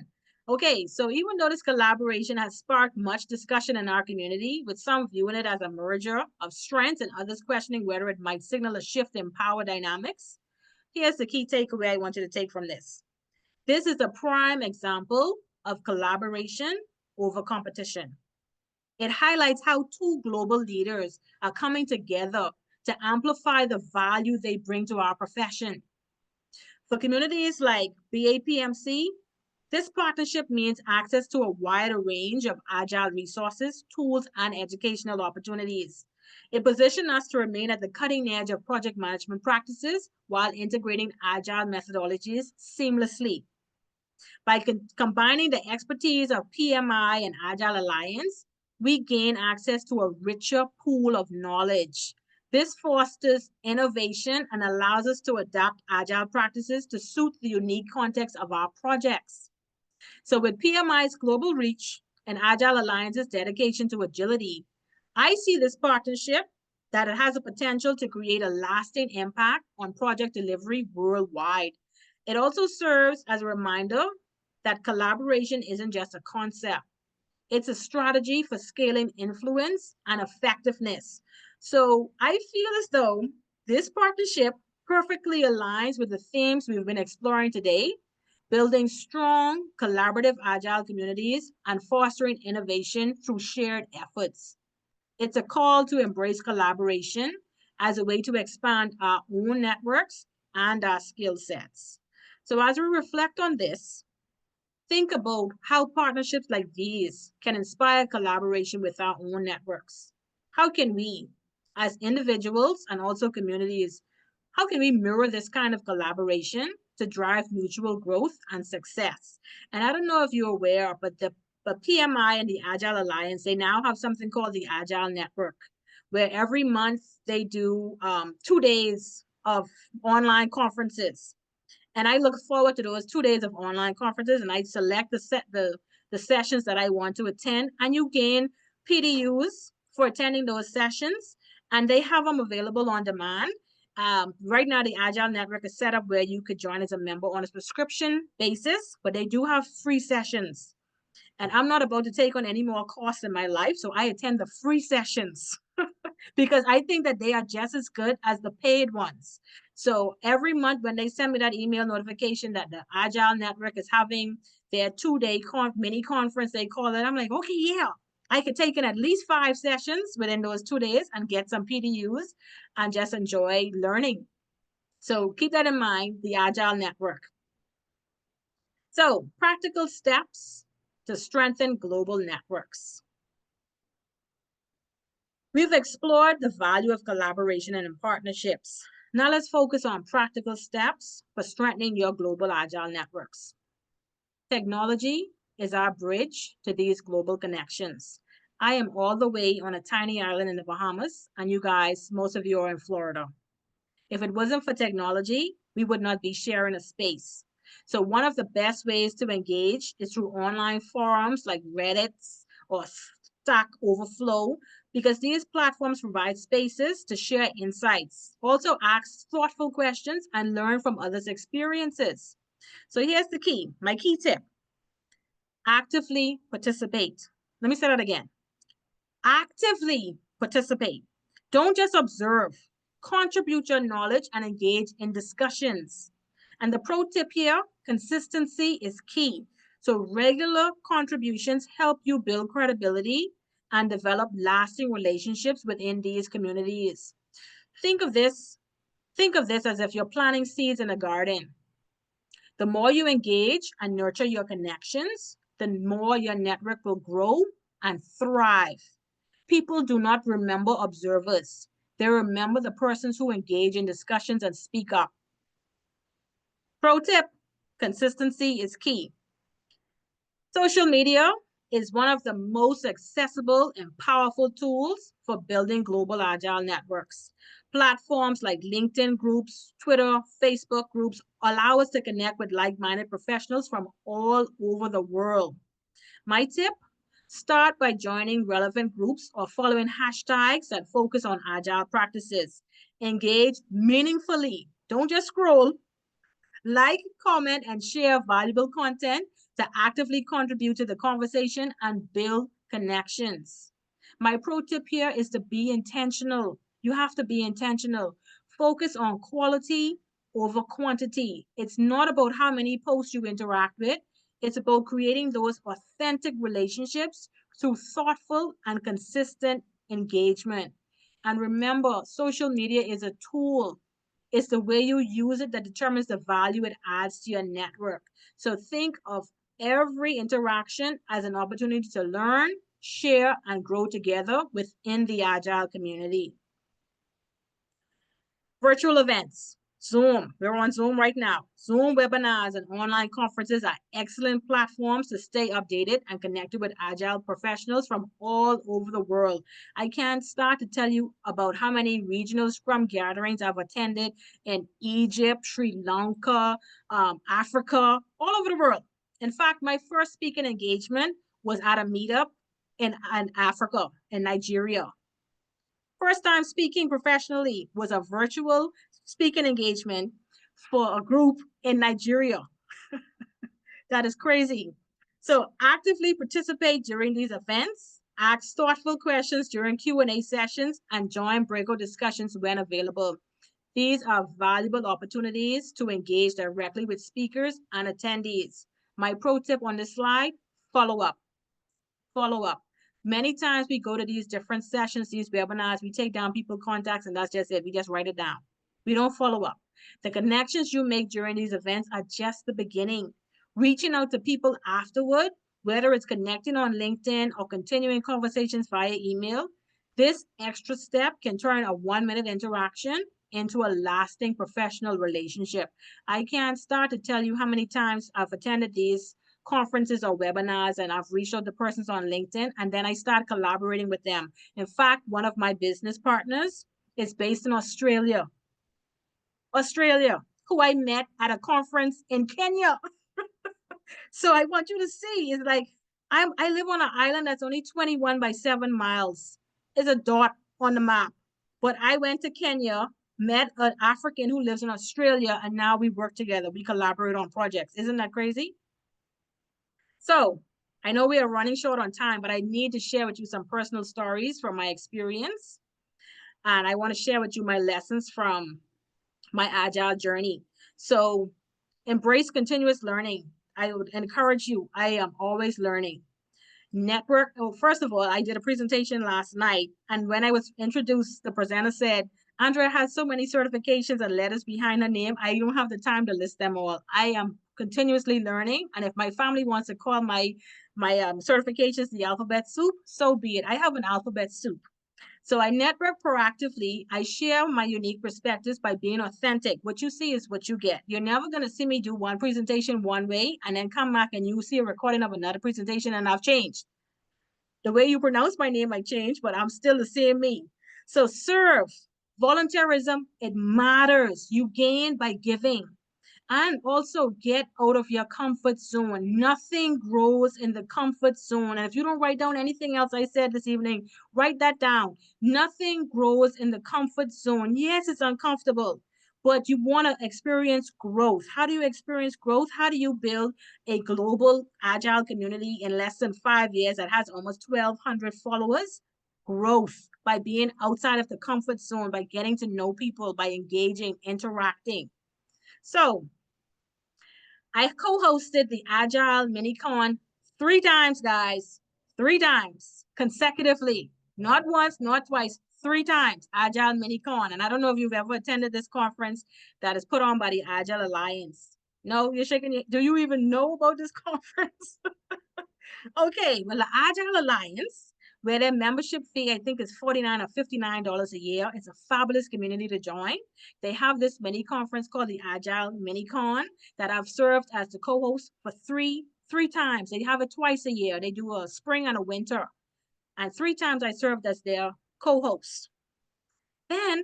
Okay, so even though this collaboration has sparked much discussion in our community, with some viewing it as a merger of strengths and others questioning whether it might signal a shift in power dynamics, here's the key takeaway I want you to take from this. This is a prime example of collaboration over competition. It highlights how two global leaders are coming together to amplify the value they bring to our profession. For communities like BAPMC, this partnership means access to a wider range of agile resources, tools, and educational opportunities. It positions us to remain at the cutting edge of project management practices while integrating agile methodologies seamlessly. By combining the expertise of PMI and Agile Alliance, we gain access to a richer pool of knowledge. This fosters innovation and allows us to adapt agile practices to suit the unique context of our projects. So with PMI's global reach and Agile Alliance's dedication to agility, I see this partnership that it has a potential to create a lasting impact on project delivery worldwide. It also serves as a reminder that collaboration isn't just a concept. It's a strategy for scaling influence and effectiveness. So I feel as though this partnership perfectly aligns with the themes we've been exploring today, building strong, collaborative, agile communities and fostering innovation through shared efforts. It's a call to embrace collaboration as a way to expand our own networks and our skill sets. So as we reflect on this, think about how partnerships like these can inspire collaboration with our own networks. How can we, as individuals and also communities, how can we mirror this kind of collaboration to drive mutual growth and success? And I don't know if you're aware, but PMI and the Agile Alliance, they now have something called the Agile Network, where every month they do 2 days of online conferences, and I look forward to those 2 days of online conferences, and I select the sessions that I want to attend, and you gain PDUs for attending those sessions, and they have them available on demand. Right now, the Agile Network is set up where you could join as a member on a subscription basis, but they do have free sessions. And I'm not about to take on any more costs in my life, so I attend the free sessions because I think that they are just as good as the paid ones. So every month when they send me that email notification that the Agile Network is having their 2 day mini conference, they call it, I'm like, okay, yeah, I could take in at least 5 sessions within those 2 days and get some PDUs and just enjoy learning. So keep that in mind, the Agile Network. So practical steps to strengthen global networks. We've explored the value of collaboration and partnerships. Now let's focus on practical steps for strengthening your global agile networks. Technology is our bridge to these global connections. I am all the way on a tiny island in the Bahamas, and you guys, most of you are in Florida. If it wasn't for technology, we would not be sharing a space. So one of the best ways to engage is through online forums like Reddit or Stack Overflow, because these platforms provide spaces to share insights, also ask thoughtful questions, and learn from others' experiences. So here's the key, my key tip. Actively participate. Let me say that again. Actively participate. Don't just observe. Contribute your knowledge and engage in discussions. And the pro tip here, consistency is key. So regular contributions help you build credibility and develop lasting relationships within these communities. Think of this as if you're planting seeds in a garden. The more you engage and nurture your connections, the more your network will grow and thrive. People do not remember observers. They remember the persons who engage in discussions and speak up. Pro tip, consistency is key. Social media is one of the most accessible and powerful tools for building global agile networks. Platforms like LinkedIn groups, Twitter, Facebook groups allow us to connect with like-minded professionals from all over the world. My tip, start by joining relevant groups or following hashtags that focus on agile practices. Engage meaningfully. Don't just scroll. Like, comment, and share valuable content to actively contribute to the conversation and build connections. My pro tip here is to be intentional. You have to be intentional. Focus on quality over quantity. It's not about how many posts you interact with, it's about creating those authentic relationships through thoughtful and consistent engagement. And remember, social media is a tool. It's the way you use it that determines the value it adds to your network. So think of every interaction as an opportunity to learn, share, and grow together within the Agile community. Virtual events, Zoom. We're on Zoom right now. Zoom webinars and online conferences are excellent platforms to stay updated and connected with Agile professionals from all over the world. I can't start to tell you about how many regional Scrum gatherings I've attended in Egypt, Sri Lanka, Africa, all over the world. In fact, my first speaking engagement was at a meetup in Africa, in Nigeria. First time speaking professionally was a virtual speaking engagement for a group in Nigeria. That is crazy. So actively participate during these events, ask thoughtful questions during Q&A sessions, and join breakout discussions when available. These are valuable opportunities to engage directly with speakers and attendees. My pro tip on this slide, follow up. Follow up. Many times we go to these different sessions, these webinars, we take down people's contacts and that's just it. We just write it down. We don't follow up. The connections you make during these events are just the beginning. Reaching out to people afterward, whether it's connecting on LinkedIn or continuing conversations via email, this extra step can turn a 1-minute interaction into a lasting professional relationship. I can't start to tell you how many times I've attended these conferences or webinars and I've reached out to persons on LinkedIn and then I start collaborating with them. In fact, one of my business partners is based in Australia, who I met at a conference in Kenya. So I want you to see, it's like I live on an island that's only 21 by 7 miles. It's a dot on the map. But I went to Kenya, met an African who lives in Australia, and now we work together. We collaborate on projects. Isn't that crazy? So I know we are running short on time, but I need to share with you some personal stories from my experience. And I want to share with you my lessons from my Agile journey. So embrace continuous learning. I would encourage you. I am always learning. Network. Well, first of all, I did a presentation last night. And when I was introduced, the presenter said, Andrea has so many certifications and letters behind her name. I don't have the time to list them all. I am continuously learning. And if my family wants to call my certifications the alphabet soup, so be it. I have an alphabet soup. So I network proactively. I share my unique perspectives by being authentic. What you see is what you get. You're never going to see me do one presentation one way and then come back and you see a recording of another presentation and I've changed. The way you pronounce my name might change, but I'm still the same me. So serve. Volunteerism, it matters. You gain by giving. And also get out of your comfort zone. Nothing grows in the comfort zone. And if you don't write down anything else I said this evening, write that down. Nothing grows in the comfort zone. Yes, it's uncomfortable, but you want to experience growth. How do you experience growth? How do you build a global agile community in less than 5 years that has almost 1,200 followers? Growth by being outside of the comfort zone, by getting to know people, by engaging, interacting. So I co-hosted the Agile MiniCon 3 times, guys. 3 times consecutively. Not once, not twice, 3 times. Agile MiniCon. And I don't know if you've ever attended this conference that is put on by the Agile Alliance. No, you're shaking your, do you even know about this conference? Okay, well, the Agile Alliance, where their membership fee, I think, is $49 or $59 a year. It's a fabulous community to join. They have this mini conference called the Agile MiniCon that I've served as the co-host for 3 3 times. They have it twice a year. They do a spring and a winter. And 3 times I served as their co-host. Then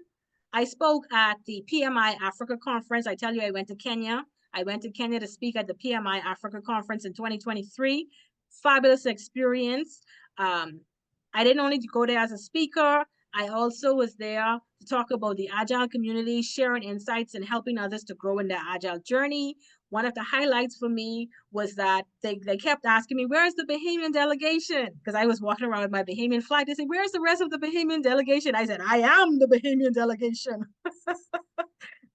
I spoke at the PMI Africa conference. I tell you, I went to Kenya. I went to Kenya to speak at the PMI Africa conference in 2023. Fabulous experience. I didn't only go there as a speaker, I also was there to talk about the Agile community, sharing insights and helping others to grow in their Agile journey. One of the highlights for me was that they kept asking me, where's the Bahamian delegation? Because I was walking around with my Bahamian flag. They said, where's the rest of the Bahamian delegation? I said, I am the Bahamian delegation.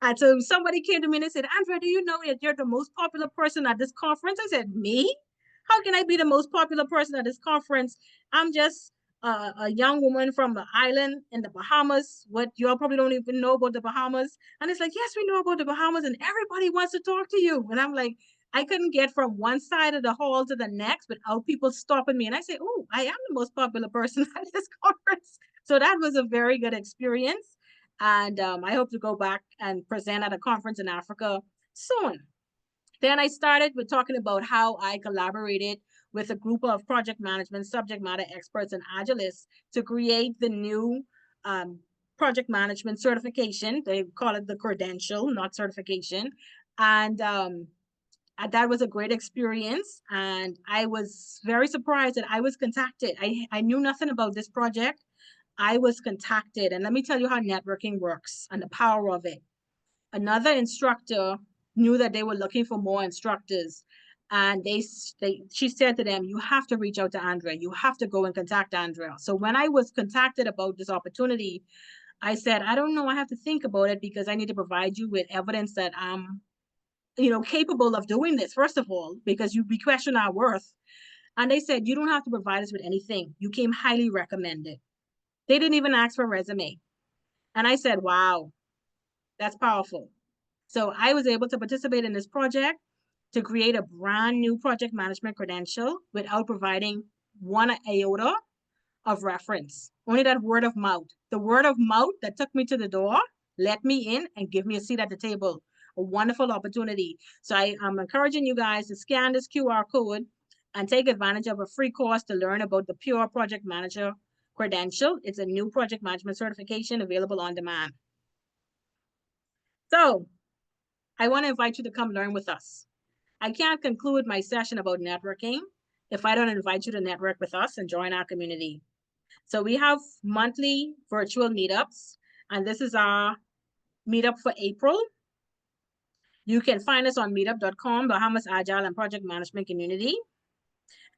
And so somebody came to me and they said, Andrea, do you know that you're the most popular person at this conference? I said, me? How can I be the most popular person at this conference? I'm just a young woman from an island in the Bahamas. What y'all probably don't even know about the Bahamas. And it's like, yes, we know about the Bahamas, and everybody wants to talk to you. And I'm like, I couldn't get from one side of the hall to the next without people stopping me. And I say, oh, I am the most popular person at this conference. So that was a very good experience. And I hope to go back and present at a conference in Africa soon. Then I started with talking about how I collaborated with a group of project management subject matter experts and agilists to create the new project management certification. They call it the credential, not certification. And that was a great experience. And I was very surprised that I was contacted. I knew nothing about this project. I was contacted. And let me tell you how networking works and the power of it. Another instructor knew that they were looking for more instructors, and she said to them, you have to reach out to Andrea. You have to go and contact Andrea. So when I was contacted about this opportunity, I said, I don't know, I have to think about it because I need to provide you with evidence that I'm capable of doing this, first of all, because we question our worth. And they said, you don't have to provide us with anything. You came highly recommended. They didn't even ask for a resume. And I said, wow, that's powerful. So I was able to participate in this project to create a brand new project management credential without providing one iota of reference. Only that word of mouth. The word of mouth that took me to the door, let me in and give me a seat at the table. A wonderful opportunity. So I'm encouraging you guys to scan this QR code and take advantage of a free course to learn about the Pure Project Manager credential. It's a new project management certification available on demand. So I want to invite you to come learn with us. I can't conclude my session about networking if I don't invite you to network with us and join our community. So we have monthly virtual meetups, and this is our meetup for April. You can find us on meetup.com, Bahamas Agile and Project Management Community.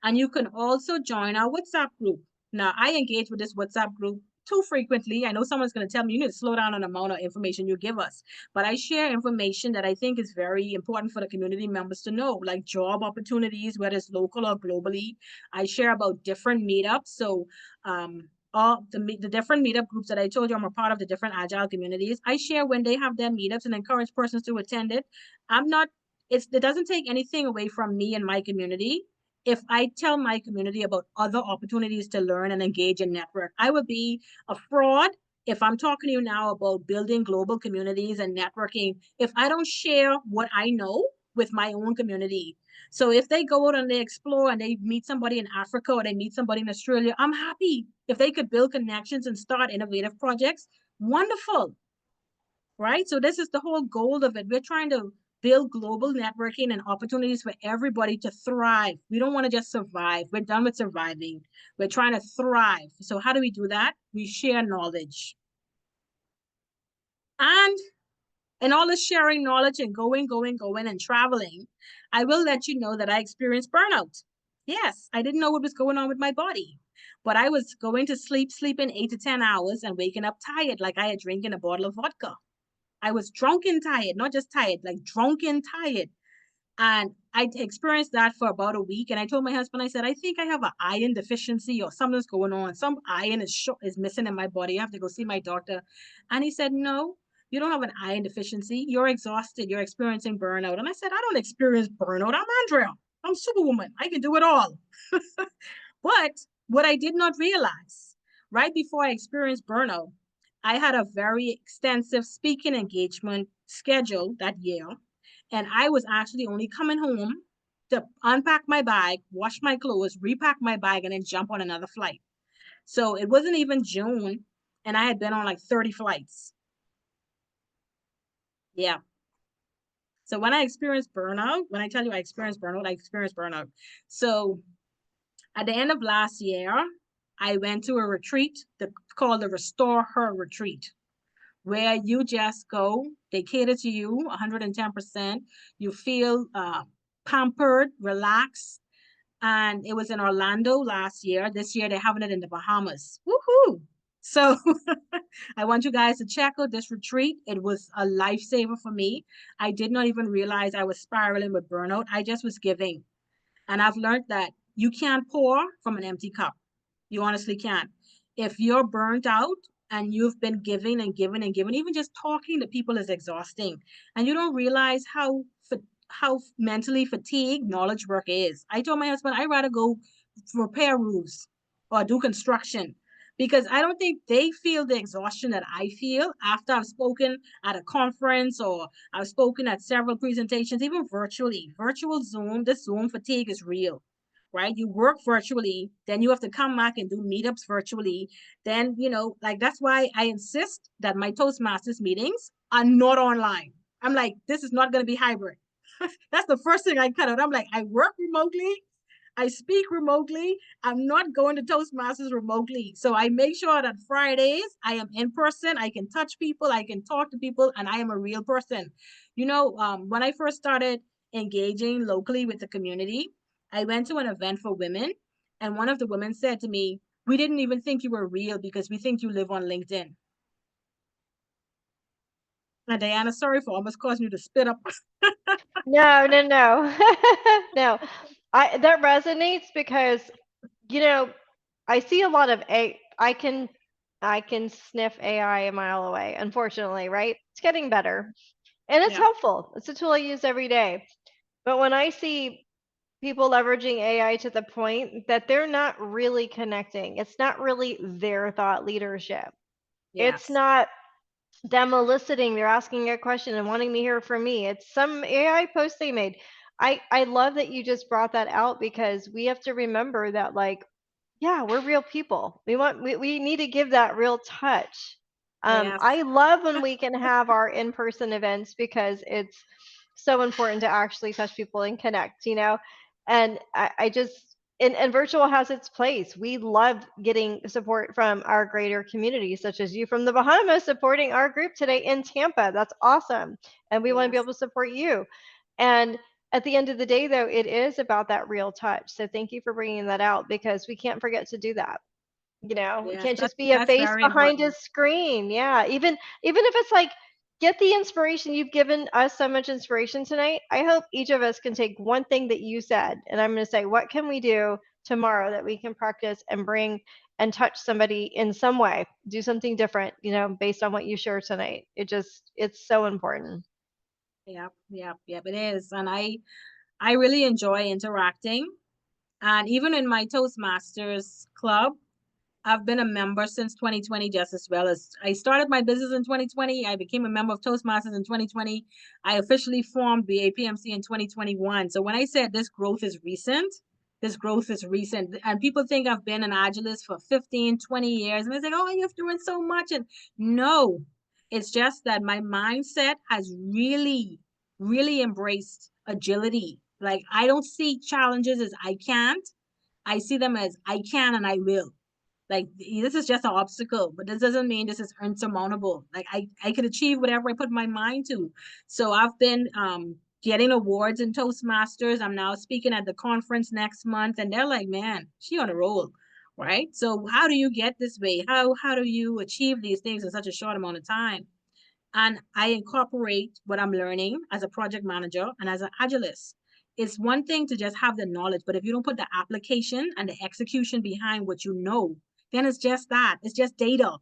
And you can also join our WhatsApp group. Now, I engage with this WhatsApp group too frequently. I know someone's going to tell me you need to slow down on the amount of information you give us, but I share information that I think is very important for the community members to know, like job opportunities, whether it's local or globally. I share about different meetups. So all the different meetup groups that I told you I'm a part of, the different Agile communities, I share when they have their meetups and encourage persons to attend it. It doesn't take anything away from me and my community. If I tell my community about other opportunities to learn and engage in network, I would be a fraud if I'm talking to you now about building global communities and networking, if I don't share what I know with my own community. So if they go out and they explore and they meet somebody in Africa or they meet somebody in Australia, I'm happy. If they could build connections and start innovative projects, wonderful, right? So this is the whole goal of it. We're trying to build global networking and opportunities for everybody to thrive. We don't want to just survive. We're done with surviving. We're trying to thrive. So how do we do that? We share knowledge. And in all this sharing knowledge and going and traveling, I will let you know that I experienced burnout. Yes, I didn't know what was going on with my body, but I was going to sleeping 8 to 10 hours and waking up tired like I had drinking a bottle of vodka. I was drunk and tired, not just tired, like drunk and tired. And I experienced that for about a week. And I told my husband, I said, I think I have an iron deficiency or something's going on. Some iron is missing in my body. I have to go see my doctor. And he said, no, you don't have an iron deficiency. You're exhausted. You're experiencing burnout. And I said, I don't experience burnout. I'm Andrea. I'm Superwoman. I can do it all. But what I did not realize, right before I experienced burnout, I had a very extensive speaking engagement schedule that year. And I was actually only coming home to unpack my bag, wash my clothes, repack my bag, and then jump on another flight. So it wasn't even June, and I had been on like 30 flights. Yeah. So when I experienced burnout, when I tell you I experienced burnout, I experienced burnout. So at the end of last year, I went to a retreat called the Restore Her Retreat, where you just go, they cater to you 110%. You feel pampered, relaxed. And it was in Orlando last year. This year, they're having it in the Bahamas. Woohoo! So I want you guys to check out this retreat. It was a lifesaver for me. I did not even realize I was spiraling with burnout. I just was giving. And I've learned that you can't pour from an empty cup. You honestly can't. If you're burnt out and you've been giving and giving and giving, even just talking to people is exhausting. And you don't realize how mentally fatigued knowledge work is. I told my husband I'd rather go repair roofs or do construction because I don't think they feel the exhaustion that I feel after I've spoken at a conference or I've spoken at several presentations, even virtually. Virtual Zoom, this Zoom fatigue is real, right? You work virtually, then you have to come back and do meetups virtually. Then, like that's why I insist that my Toastmasters meetings are not online. I'm like, this is not going to be hybrid. That's the first thing I cut out. I'm like, I work remotely. I speak remotely. I'm not going to Toastmasters remotely. So I make sure that Fridays I am in person. I can touch people. I can talk to people, and I am a real person. When I first started engaging locally with the community, I went to an event for women, and one of the women said to me, "We didn't even think you were real because we think you live on LinkedIn." And Diana, sorry for almost causing you to spit up. No, no, no. No. That resonates because, you know, I see a lot of I can sniff AI a mile away, unfortunately, right? It's getting better. And it's Yeah. helpful. It's a tool I use every day. But when I see people leveraging AI to the point that they're not really connecting, it's not really their thought leadership. It's Yes. not them eliciting, they're asking a question and wanting to hear from me. It's some AI post they made. I love that you just brought that out because we have to remember that, like, yeah, we're real people. We need to give that real touch. Yes. I love when we can have our in-person events because it's so important to actually touch people and connect, and I just and virtual has its place. We love getting support from our greater community, such as you from the Bahamas supporting our group today in Tampa. That's awesome. And we want to be Yes. able to support you. And at the end of the day, though, it is about that real touch. So thank you for bringing that out because we can't forget to do that. It Yes. can't That's just be a that's face very behind a important. screen. Yeah, even if it's like get the inspiration. You've given us so much inspiration tonight. I hope each of us can take one thing that you said, and I'm going to say, what can we do tomorrow that we can practice and bring and touch somebody in some way, do something different, based on what you shared tonight. It's so important. Yep, yep, yep, it is. And I really enjoy interacting. And even in my Toastmasters club, I've been a member since 2020, just as well as I started my business in 2020. I became a member of Toastmasters in 2020. I officially formed the APMC in 2021. So when I said this growth is recent, this growth is recent. And people think I've been an Agilist for 15, 20 years. And they say, oh, you're doing so much. And no, it's just that my mindset has really, really embraced agility. Like I don't see challenges as I can't. I see them as I can and I will. Like this is just an obstacle, but this doesn't mean this is insurmountable. Like I could achieve whatever I put my mind to. So I've been getting awards in Toastmasters. I'm now speaking at the conference next month, and they're like, man, she on a roll. Right. So how do you get this way? How do you achieve these things in such a short amount of time? And I incorporate what I'm learning as a project manager and as an agilist. It's one thing to just have the knowledge, but if you don't put the application and the execution behind what you know, then it's just that. It's just data.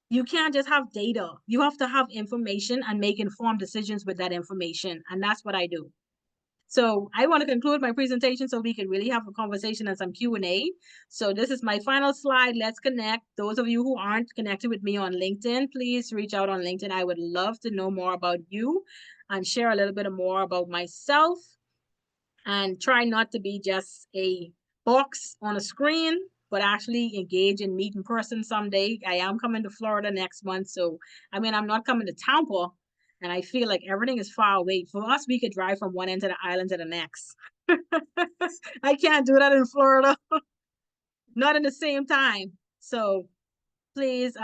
You can't just have data. You have to have information and make informed decisions with that information. And that's what I do. So I want to conclude my presentation so we can really have a conversation and some Q&A. So this is my final slide. Let's connect. Those of you who aren't connected with me on LinkedIn, please reach out on LinkedIn. I would love to know more about you and share a little bit more about myself. and try not to be just a box on a screen, but actually engage and meet in person someday. I am coming to Florida next month. So, I mean, I'm not coming to Tampa, and I feel like everything is far away. For us, we could drive from one end of the island to the next. I can't do that in Florida, not in the same time. So, please,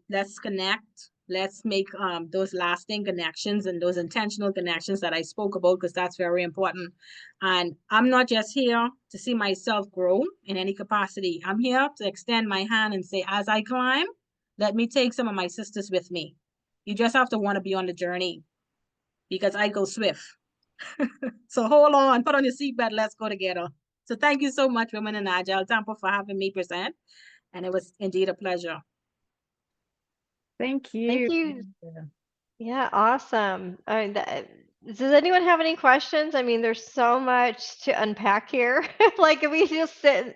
let's connect. Let's make those lasting connections and those intentional connections that I spoke about, because that's very important. And I'm not just here to see myself grow in any capacity. I'm here to extend my hand and say, as I climb, let me take some of my sisters with me. You just have to want to be on the journey, because I go swift. So hold on, put on your seatbelt, let's go together. So thank you so much, Women in Agile Tampa, for having me present. And it was indeed a pleasure. Thank Thank you. you. Yeah, awesome. Does anyone have any questions? I mean, there's so much to unpack here. Like if we just sit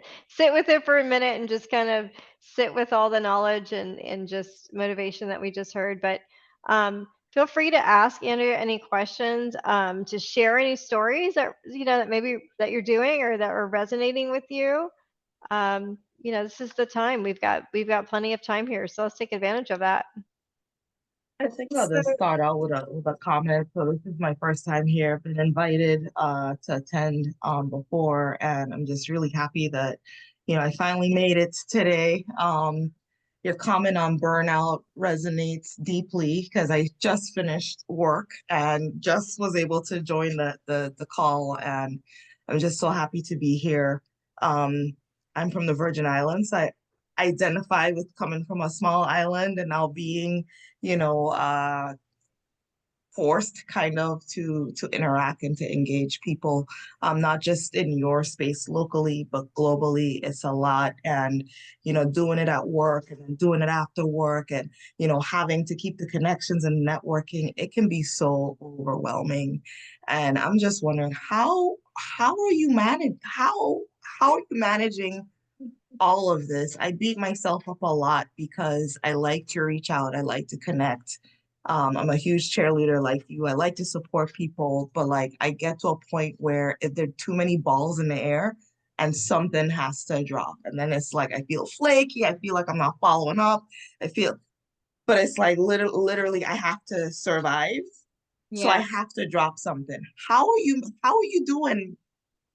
with it for a minute and just kind of sit with all the knowledge and just motivation that we just heard. But feel free to ask Andrea any questions, to share any stories that that maybe that you're doing or that are resonating with you. This is the time. We've got plenty of time here, so let's take advantage of that. I think I'll just start out with a comment. So this is my first time here. I've been invited to attend before, and I'm just really happy that I finally made it today. Your comment on burnout resonates deeply because I just finished work and just was able to join the call, and I'm just so happy to be here. I'm from the Virgin Islands. I identify with coming from a small island and now being forced kind of to interact and to engage people, not just in your space locally, but globally. It's a lot. And, doing it at work and then doing it after work and, having to keep the connections and networking, it can be so overwhelming. And I'm just wondering how are you how are you managing all of this? I beat myself up a lot because I like to reach out. I like to connect. I'm a huge cheerleader like you. I like to support people, but like I get to a point where if there are too many balls in the air and something has to drop, and then it's like I feel flaky. I feel like I'm not following up. But it's like literally I have to survive. So I have to drop something. How are you doing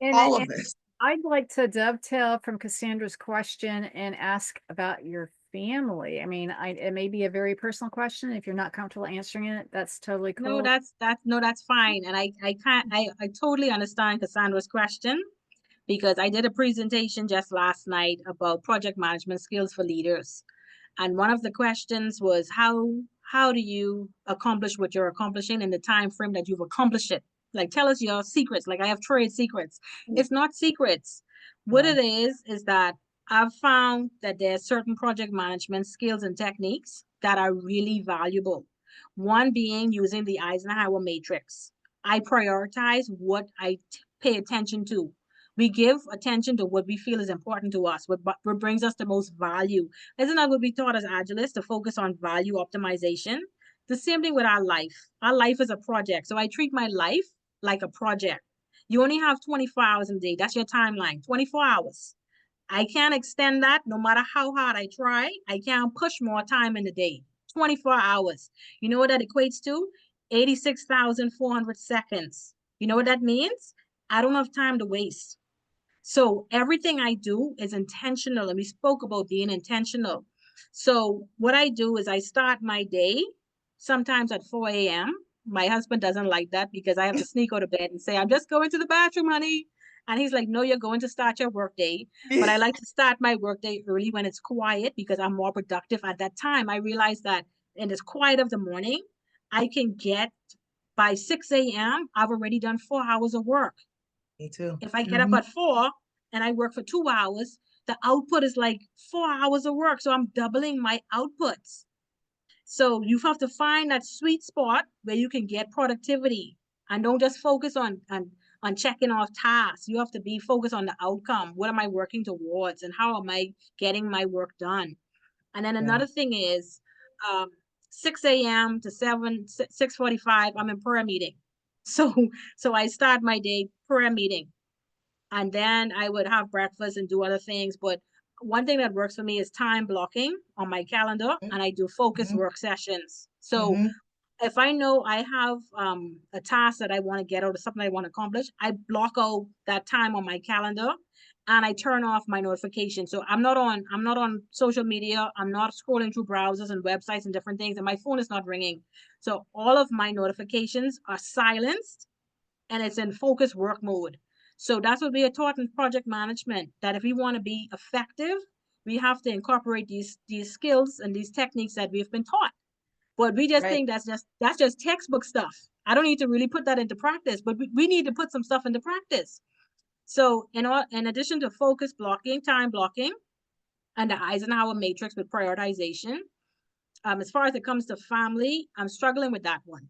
all of this? I'd like to dovetail from Cassandra's question and ask about your family. I mean, it may be a very personal question. If you're not comfortable answering it, that's totally cool. No, that's fine. And I totally understand Cassandra's question, because I did a presentation just last night about project management skills for leaders. And one of the questions was how do you accomplish what you're accomplishing in the time frame that you've accomplished it? Like, tell us your secrets. Like, I have trade secrets. It's not secrets. What it is that I've found that there are certain project management skills and techniques that are really valuable. One being using the Eisenhower matrix. I prioritize what I pay attention to. We give attention to what we feel is important to us, what brings us the most value. Isn't that what we taught as Agilists, to focus on value optimization? The same thing with our life. Our life is a project. So I treat my life like a project. You only have 24 hours a day. That's your timeline, 24 hours. I can't extend that no matter how hard I try. I can't push more time in the day. 24 hours. You know what that equates to? 86,400 seconds. You know what that means? I don't have time to waste. So everything I do is intentional. And we spoke about being intentional. So what I do is I start my day sometimes at 4 a.m. My husband doesn't like that because I have to sneak out of bed and say, I'm just going to the bathroom, honey. And he's like, no, you're going to start your workday. But I like to start my workday early when it's quiet because I'm more productive at that time. I realize that in this quiet of the morning, I can get by 6 a.m., I've already done 4 hours of work. Me too. If I get up at 4 and I work for 2 hours, the output is like 4 hours of work. So I'm doubling my outputs. So you have to find that sweet spot where you can get productivity, and don't just focus on checking off tasks. You have to be focused on the outcome. What am I working towards, and how am I getting my work done? And then another thing is 6 a.m. to 6:45, I'm in prayer meeting. So I start my day prayer meeting, and then I would have breakfast and do other things. But one thing that works for me is time blocking on my calendar, and I do focus Mhm, work sessions. So mhm, if I know I have a task that I want to get out or something I want to accomplish, I block out that time on my calendar and I turn off my notifications. So I'm not on social media. I'm not scrolling through browsers and websites and different things, and my phone is not ringing. So all of my notifications are silenced and it's in focus work mode. So that's what we are taught in project management, that if we want to be effective, we have to incorporate these skills and these techniques that we've been taught. But we just right. think that's just textbook stuff. I don't need to really put that into practice, but we need to put some stuff into practice. So in addition to focus blocking, time blocking, and the Eisenhower matrix with prioritization, as far as it comes to family, I'm struggling with that one.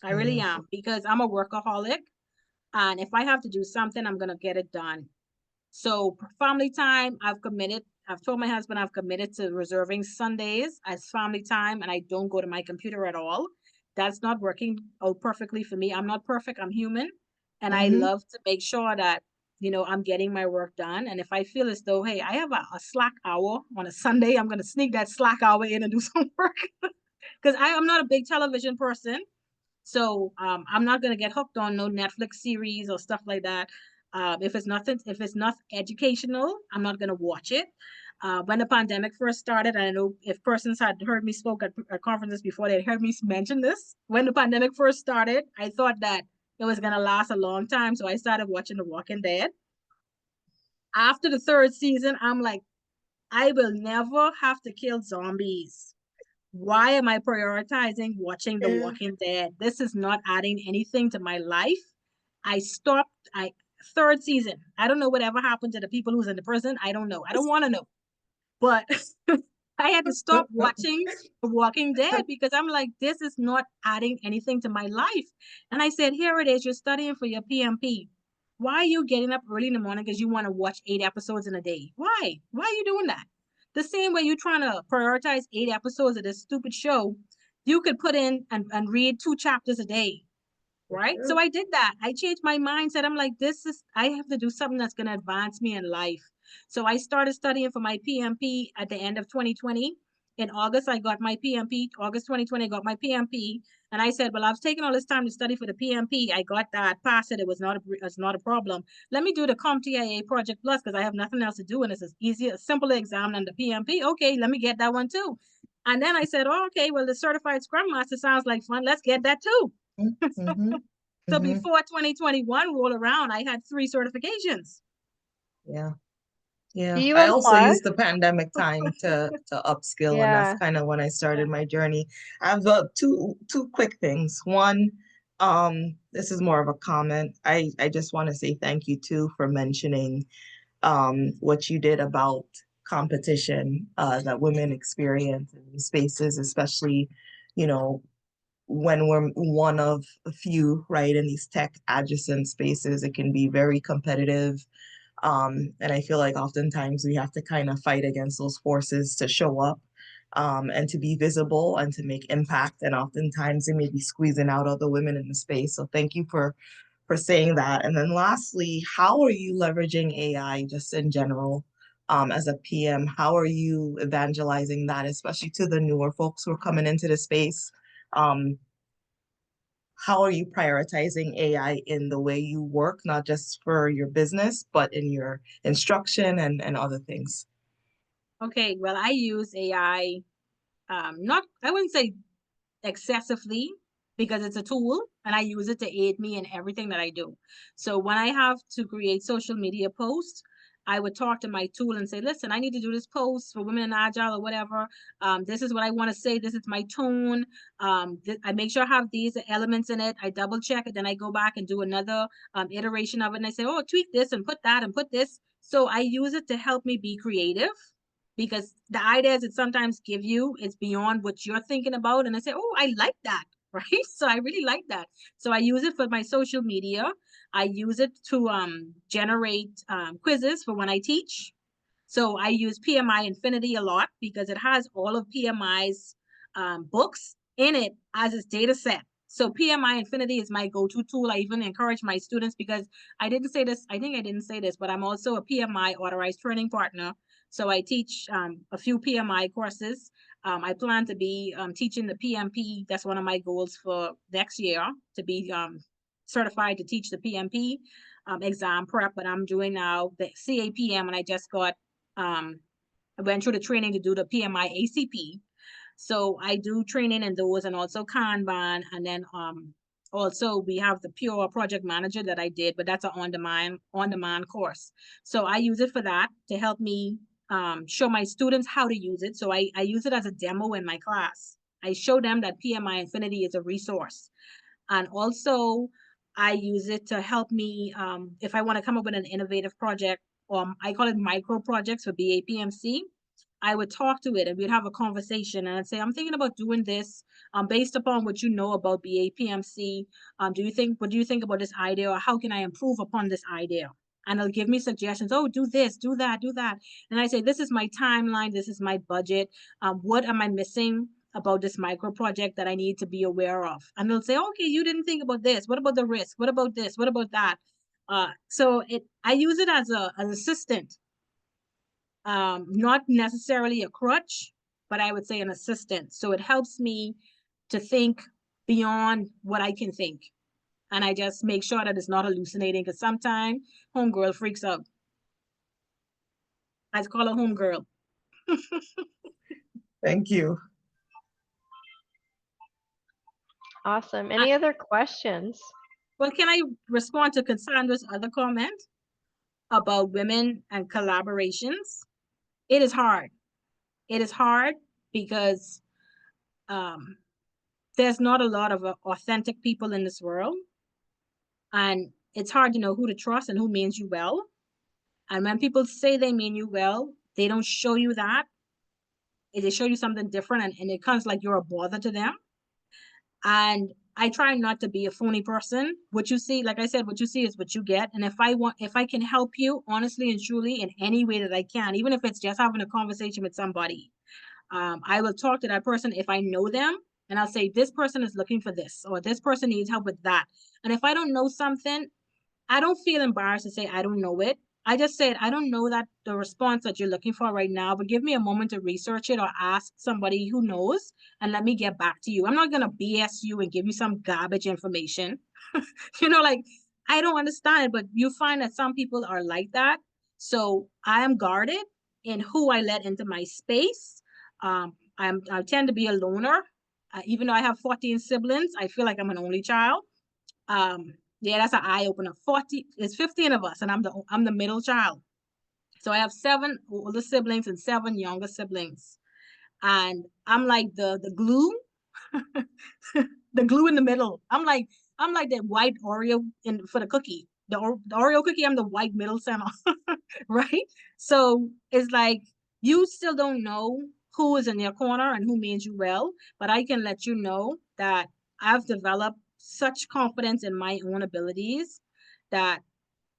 I really Mhm, am, because I'm a workaholic, and if I have to do something, I'm gonna get it done. So family time, I've told my husband I've committed to reserving Sundays as family time, and I don't go to my computer at all. That's not working out perfectly for me. I'm not perfect, I'm human. And I mhm. love to make sure that, I'm getting my work done. And if I feel as though, hey, I have a slack hour on a Sunday, I'm going to sneak that slack hour in and do some work. Because I am not a big television person. So I'm not gonna get hooked on no Netflix series or stuff like that. If it's not educational, I'm not gonna watch it. When the pandemic first started, I know if persons had heard me spoke at conferences before, they'd heard me mention this. When the pandemic first started, I thought that it was gonna last a long time, so I started watching The Walking Dead. After the third season, I'm like, I will never have to kill zombies. Why am I prioritizing watching The Yeah. Walking Dead? This is not adding anything to my life. I stopped. I Third season. I don't know whatever happened to the people who's in the prison. I don't know. I don't want to know. But I had to stop watching The Walking Dead because I'm like, this is not adding anything to my life. And I said, here it is. You're studying for your PMP. Why are you getting up early in the morning because you want to watch 8 episodes in a day? Why? Why are you doing that? The same way you're trying to prioritize 8 episodes of this stupid show, you could put in and read 2 chapters a day, right? So I did that. I changed my mindset. I'm like, I have to do something that's going to advance me in life. So I started studying for my PMP at the end of 2020. In August, I got my PMP. August 2020, I got my PMP. And I said, well, I've taken all this time to study for the PMP. I got that, passed it. It's not a problem. Let me do the CompTIA Project Plus because I have nothing else to do. And it's as easy, a simple exam than the PMP. Okay, let me get that one too. And then I said, oh, okay, well, the Certified Scrum Master sounds like fun. Let's get that too. Mhm, So mhm. before 2021 rolled around, I had 3 certifications. Yeah. Do Yeah. you I also unplug? used the pandemic time to upskill, and that's Yeah. kind of when I started my journey. I have two quick things. One, this is more of a comment. I just want to say thank you too for mentioning what you did about competition that women experience in these spaces, especially, you know, when we're one of a few, right, in these tech adjacent spaces. It can be very competitive. And I feel like oftentimes we have to kind of fight against those forces to show up and to be visible and to make impact. And oftentimes they may be squeezing out other women in the space. So thank you for saying that. And then lastly, how are you leveraging AI just in general as a PM? How are you evangelizing that, especially to the newer folks who are coming into the space? Um, how are you prioritizing AI in the way you work, not just for your business, but in your instruction and other things? Okay, well, I use AI, not, I wouldn't say excessively, because it's a tool and I use it to aid me in everything that I do. So when I have to create social media posts, I would talk to my tool and say, listen, I need to do this post for Women in Agile or whatever. This is what I want to say. This is my tone. I make sure I have these elements in it. I double check it. Then I go back and do another iteration of it. And I say, oh, tweak this and put that and put this. So I use it to help me be creative, because the ideas it sometimes give you is beyond what you're thinking about. And I say, oh, I like that. Right. So I really like that. So I use it for my social media. I use it to generate quizzes for when I teach. So I use PMI Infinity a lot because it has all of PMI's books in it as its data set. So PMI Infinity is my go-to tool. I even encourage my students, because I didn't say this, I think I didn't say this, but I'm also a PMI authorized training partner. So I teach a few PMI courses. I plan to be teaching the PMP. That's one of my goals for next year, to be certified to teach the PMP exam prep. But I'm doing now the CAPM, and I just got, I went through the training to do the PMI ACP. So I do training in those, and also Kanban, and then also we have the Pure Project Manager that I did, but that's an on-demand course. So I use it for that, to help me show my students how to use it. So I use it as a demo in my class. I show them that PMI Infinity is a resource. And also I use it to help me if I want to come up with an innovative project, or I call it micro projects for BAPMC. I would talk to it, and we'd have a conversation, and I'd say, I'm thinking about doing this based upon what you know about BAPMC. What do you think about this idea, or how can I improve upon this idea? And it'll give me suggestions. Oh, do this, do that, do that. And I say, this is my timeline, this is my budget. What am I missing about this micro project that I need to be aware of? And they'll say, okay, you didn't think about this. What about the risk? What about this? What about that? So I use it as an assistant. Not necessarily a crutch, but I would say an assistant. So it helps me to think beyond what I can think. And I just make sure that it's not hallucinating, because sometimes homegirl freaks out. I call her homegirl. Thank you. Awesome. Any other questions? Well, can I respond to Cassandra's other comment about women and collaborations? It is hard. It is hard because there's not a lot of authentic people in this world. And it's hard to know who to trust and who means you well. And when people say they mean you well, they don't show you that. They show you something different, and it comes like you're a bother to them. And I try not to be a phony person. What you see, like I said, what you see is what you get. And if I can help you honestly and truly in any way that I can, even if it's just having a conversation with somebody, I will talk to that person if I know them, and I'll say, this person is looking for this, or this person needs help with that. And if I don't know something, I don't feel embarrassed to say I don't know it. I just said, I don't know that the response that you're looking for right now, but give me a moment to research it, or ask somebody who knows, and let me get back to you. I'm not going to BS you and give you some garbage information. Like, I don't understand, but you find that some people are like that. So I am guarded in who I let into my space. I tend to be a loner. Even though I have 14 siblings, I feel like I'm an only child. Yeah, that's an eye opener. It's 15 of us, and I'm the middle child. So I have 7 older siblings and 7 younger siblings, and I'm like the glue, the glue in the middle. I'm like that white Oreo for the cookie. The Oreo cookie, I'm the white middle center, right? So it's like, you still don't know who is in your corner and who means you well, but I can let you know that I've developed such confidence in my own abilities that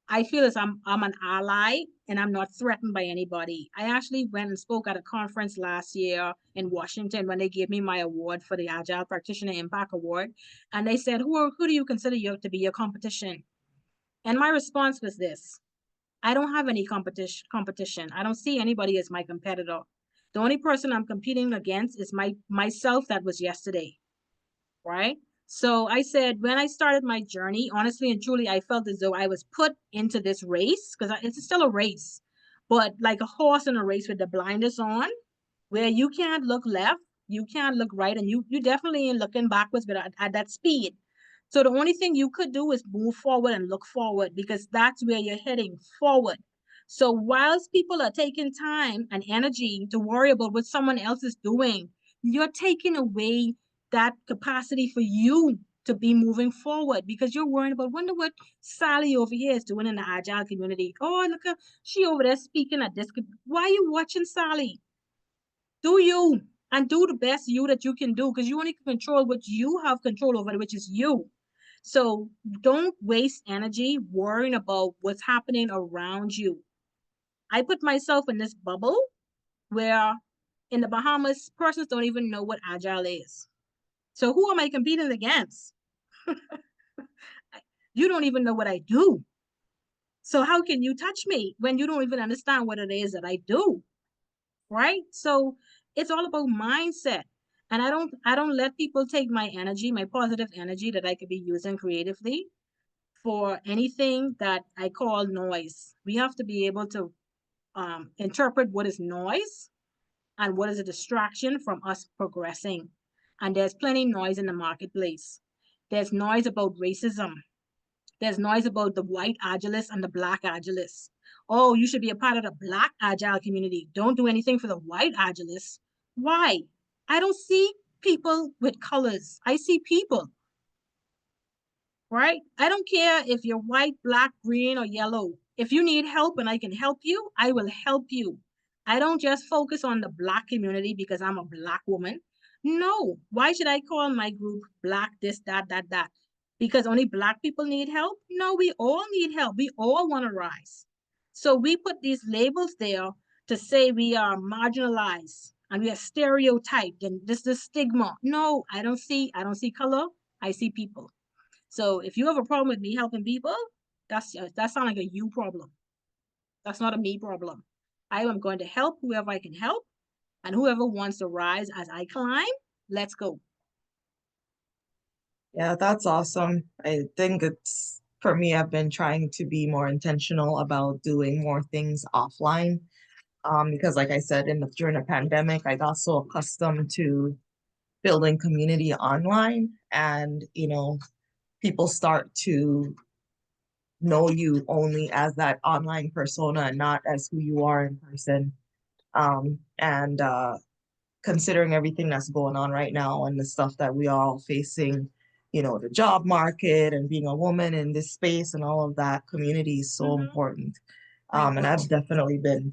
I feel as I'm an ally, and I'm not threatened by anybody. I actually went and spoke at a conference last year in Washington when they gave me my award for the Agile Practitioner Impact Award. And they said, who do you consider to be your competition? And my response was this: I don't have any competition. I don't see anybody as my competitor. The only person I'm competing against is myself that was yesterday, right? So I said, when I started my journey, honestly and truly, I felt as though I was put into this race, because it's still a race, but like a horse in a race with the blinders on, where you can't look left, you can't look right, and you definitely ain't looking backwards, but at that speed. So the only thing you could do is move forward and look forward, because that's where you're heading, forward. So whilst people are taking time and energy to worry about what someone else is doing, you're taking away that capacity for you to be moving forward, because you're worrying about, wonder what Sally over here is doing in the Agile community. Oh, look at she over there speaking at this. Why are you watching Sally? Do you, and do the best you that you can do, because you only can control what you have control over, which is you. So don't waste energy worrying about what's happening around you. I put myself in this bubble where in the Bahamas, persons don't even know what Agile is. So who am I competing against? You don't even know what I do. So how can you touch me when you don't even understand what it is that I do? Right? So it's all about mindset. And I don't let people take my energy, my positive energy that I could be using creatively for anything that I call noise. We have to be able to interpret what is noise and what is a distraction from us progressing. And there's plenty noise in the marketplace. There's noise about racism. There's noise about the white agilists and the black agilists. Oh, you should be a part of the black agile community. Don't do anything for the white agilists. Why? I don't see people with colors. I see people, right? I don't care if you're white, black, green, or yellow. If you need help and I can help you, I will help you. I don't just focus on the black community because I'm a black woman. No. Why should I call my group black, this, that? Because only black people need help? No, we all need help. We all want to rise. So we put these labels there to say we are marginalized and we are stereotyped and this is stigma. No, I don't see color. I see people. So if you have a problem with me helping people, that sounds like a you problem. That's not a me problem. I am going to help whoever I can help, and whoever wants to rise as I climb, let's go. Yeah, that's awesome. I think it's for me, I've been trying to be more intentional about doing more things offline. Because like I said, during the pandemic, I got so accustomed to building community online and, people start to know you only as that online persona and not as who you are in person. And considering everything that's going on right now and the stuff that we are all facing, the job market and being a woman in this space and all of that, community is so important. And I've definitely been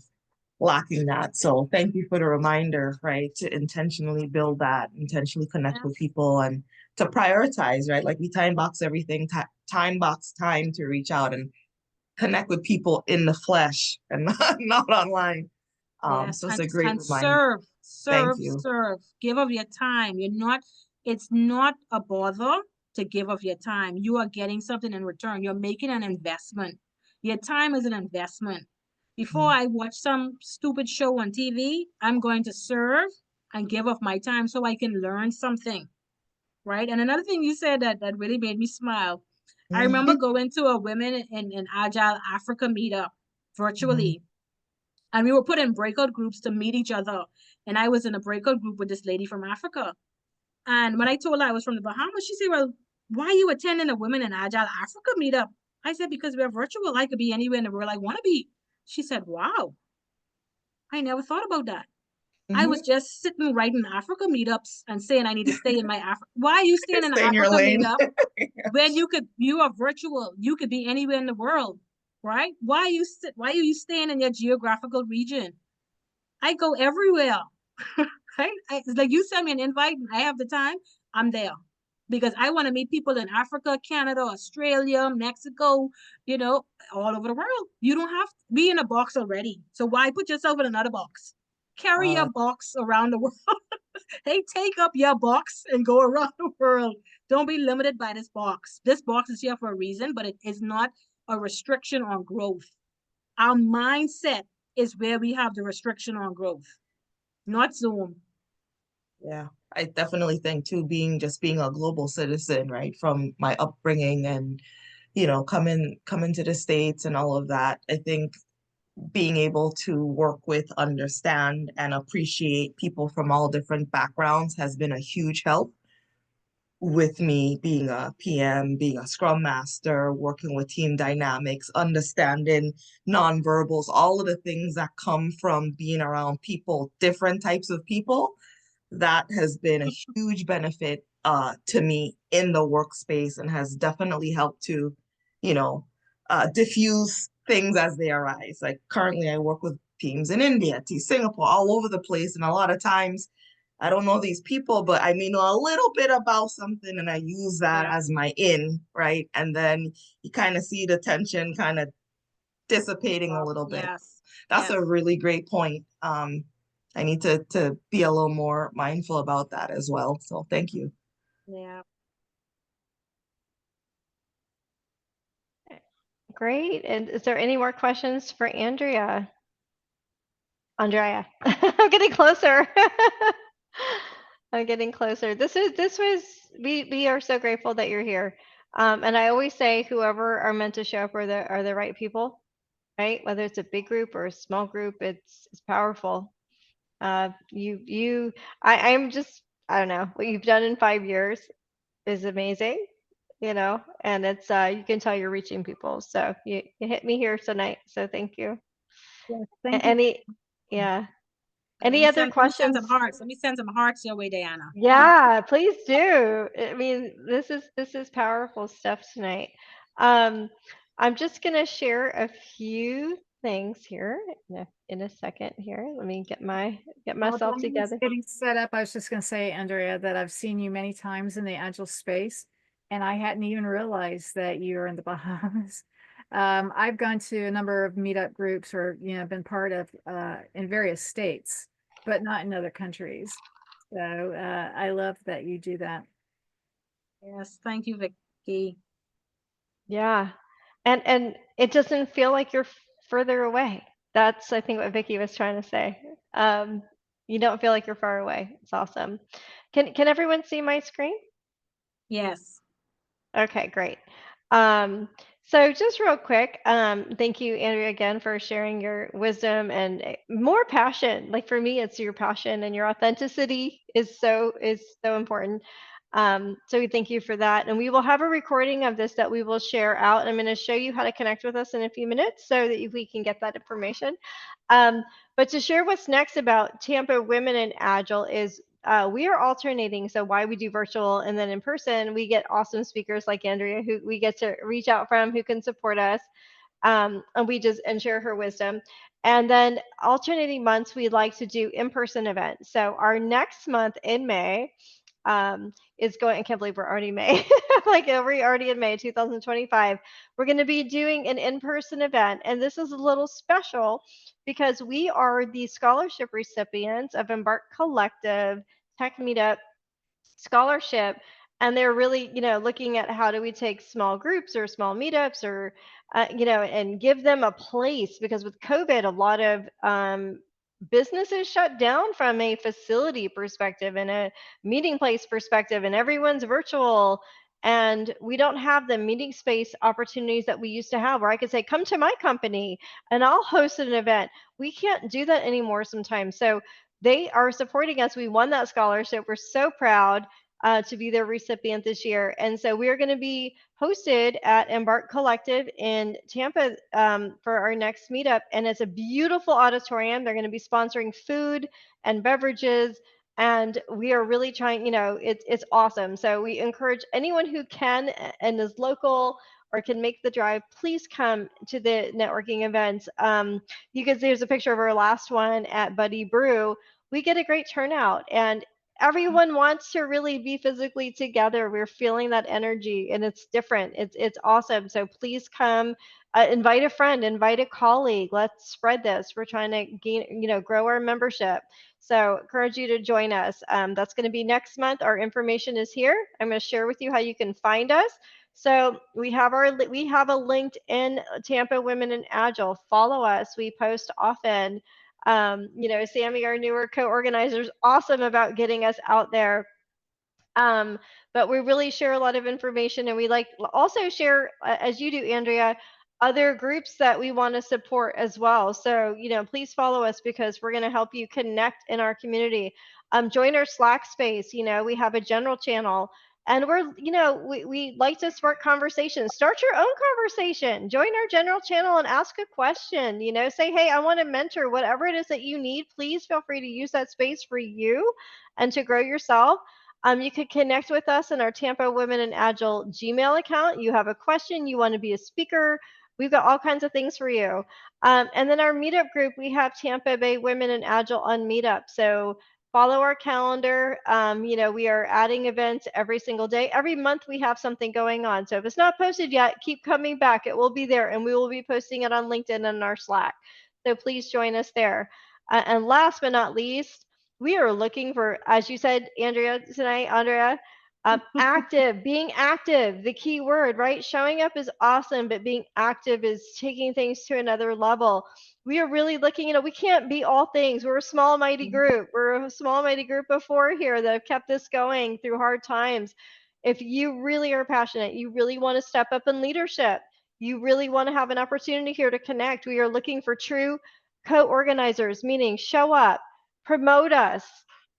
lacking that. So thank you for the reminder, right? To intentionally build that, intentionally connect with people and to prioritize, right? Like we time box everything, time box time to reach out and connect with people in the flesh and not online. Yes, So it's a great and reminder. Thank you. serve. Give of your time. It's not a bother to give of your time. You are getting something in return. You're making an investment. Your time is an investment. Before I watch some stupid show on TV, I'm going to serve and give of my time so I can learn something. Right. And another thing you said that really made me smile. I remember Mhm, going to a Women in Agile Africa meetup mhm, virtually, and we were put in breakout groups to meet each other. And I was in a breakout group with this lady from Africa. And when I told her I was from the Bahamas, she said, well, why are you attending a Women in Agile Africa meetup? I said, because we're virtual. I could be anywhere in the world I want to be. She said, wow, I never thought about that. I was mhm. just sitting right in Africa meetups and saying I need to stay in my Africa. Why are you staying in an Stay in your Africa lane. meetup when you are virtual? You could be anywhere in the world, right? Why are you staying in your geographical region? I go everywhere. Right? It's like you send me an invite and I have the time, I'm there. Because I want to meet people in Africa, Canada, Australia, Mexico, all over the world. You don't have to be in a box already. So why put yourself in another box? Carry your Uh, box around the world. Hey, take up your box and go around the world. Don't be limited by this box. This box is here for a reason, but it is not a restriction on growth. Our mindset is where we have the restriction on growth, not Zoom. yeah, I definitely think too, being a global citizen, right, from my upbringing and, coming to the States and all of that, I think being able to work with, understand, and appreciate people from all different backgrounds has been a huge help with me being a PM, being a scrum master, working with team dynamics, understanding nonverbals, all of the things that come from being around people, different types of people. That has been a huge benefit to me in the workspace and has definitely helped to, diffuse things as they arise. Like currently I work with teams in India, to Singapore, all over the place. And a lot of times I don't know these people, but I may know a little bit about something and I use that Yeah. as my in, right? And then you kind of see the tension kind of dissipating a little bit. Yes. That's Yes. a really great point. I need to be a little more mindful about that as well. So thank you. Yeah. great. And is there any more questions for Andrea? Andrea, I'm getting closer. I'm getting closer. We are so grateful that you're here. And I always say whoever are meant to show up are the right people, right? Whether it's a big group or a small group, it's powerful. I'm just, I don't know, what you've done in 5 years is amazing, and it's, you can tell you're reaching people. So you hit me here tonight. So thank you. Yes, A- thank you. Any, yeah. Let Any me other send, let me send questions? some hearts. Let me send some hearts your way, Diana. Yeah, please do. I mean, this is powerful stuff tonight. Um, I'm just gonna share a few things here in a second here. Let me get While myself Diana's together. getting set up, I was just going to say, Andrea, that I've seen you many times in the Agile space, and I hadn't even realized that you're in the Bahamas. I've gone to a number of meetup groups or, been part of in various states, but not in other countries. So I love that you do that. Yes, thank you, Vicky. Yeah. And it doesn't feel like you're further away. That's, I think, what Vicky was trying to say. Um, you don't feel like you're far away. It's awesome. Can everyone see my screen? Yes. Okay, great. Um, so just real quick, thank you, Andrea, again for sharing your wisdom and more passion. Like for me, it's your passion and your authenticity is so important. So we thank you for that. And we will have a recording of this that we will share out. I'm going to show you how to connect with us in a few minutes so that we can get that information. But to share what's next about Tampa Women in Agile is we are alternating. So why we do virtual and then in person, we get awesome speakers like Andrea who we get to reach out from who can support us. And we just and share her wisdom. And then alternating months, we like to do in-person events. So our next month in May, is going. I can't believe we're already May. Like we're already in May 2025. We're going to be doing an in-person event, and this is a little special because we are the scholarship recipients of Embark Collective Tech Meetup scholarship, and they're really looking at how do we take small groups or small meetups or and give them a place, because with COVID a lot of businesses shut down from a facility perspective and a meeting place perspective, and everyone's virtual, and we don't have the meeting space opportunities that we used to have where I could say come to my company and I'll host an event. We can't do that anymore sometimes. So they are supporting us. We won that scholarship. We're so proud to be their recipient this year. And so we are going to be hosted at Embark Collective in Tampa for our next meetup. And it's a beautiful auditorium. They're going to be sponsoring food and beverages. And we are really trying, it's awesome. So we encourage anyone who can and is local or can make the drive, please come to the networking events. Because there's a picture of our last one at Buddy Brew. We get a great turnout, and everyone wants to really be physically together. We're feeling that energy, and it's different. It's awesome. So please come. Invite a friend, invite a colleague. Let's spread this. We're trying to grow our membership. So encourage you to join us. That's going to be next month. Our information is here. I'm going to share with you how you can find us. So we have a LinkedIn Tampa Women in Agile. Follow us. We post often. Sammy, our newer co-organizer, is awesome about getting us out there. But we really share a lot of information, and we like also share, as you do, Andrea, other groups that we want to support as well. So, please follow us because we're going to help you connect in our community. Join our Slack space. We have a general channel. And we like to spark conversations. Start your own conversation. Join our general channel and ask a question. Say, hey, I want to mentor, whatever it is that you need. Please feel free to use that space for you and to grow yourself. You could connect with us in our Tampa Women in Agile Gmail account. You have a question, you want to be a speaker, we've got all kinds of things for you. And then our meetup group, we have Tampa Bay Women in Agile on Meetup. So follow our calendar. We are adding events every single day. Every month we have something going on. So if it's not posted yet, keep coming back. It will be there, and we will be posting it on LinkedIn and our Slack. So please join us there. And last but not least, we are looking for, as you said, Andrea, Active, being active, the key word, right? Showing up is awesome, but being active is taking things to another level. We are really looking, we can't be all things. We're a small, mighty group. We're a small, mighty group of 4 here that have kept this going through hard times. If you really are passionate, you really want to step up in leadership, you really want to have an opportunity here to connect. We are looking for true co-organizers, meaning show up, promote us,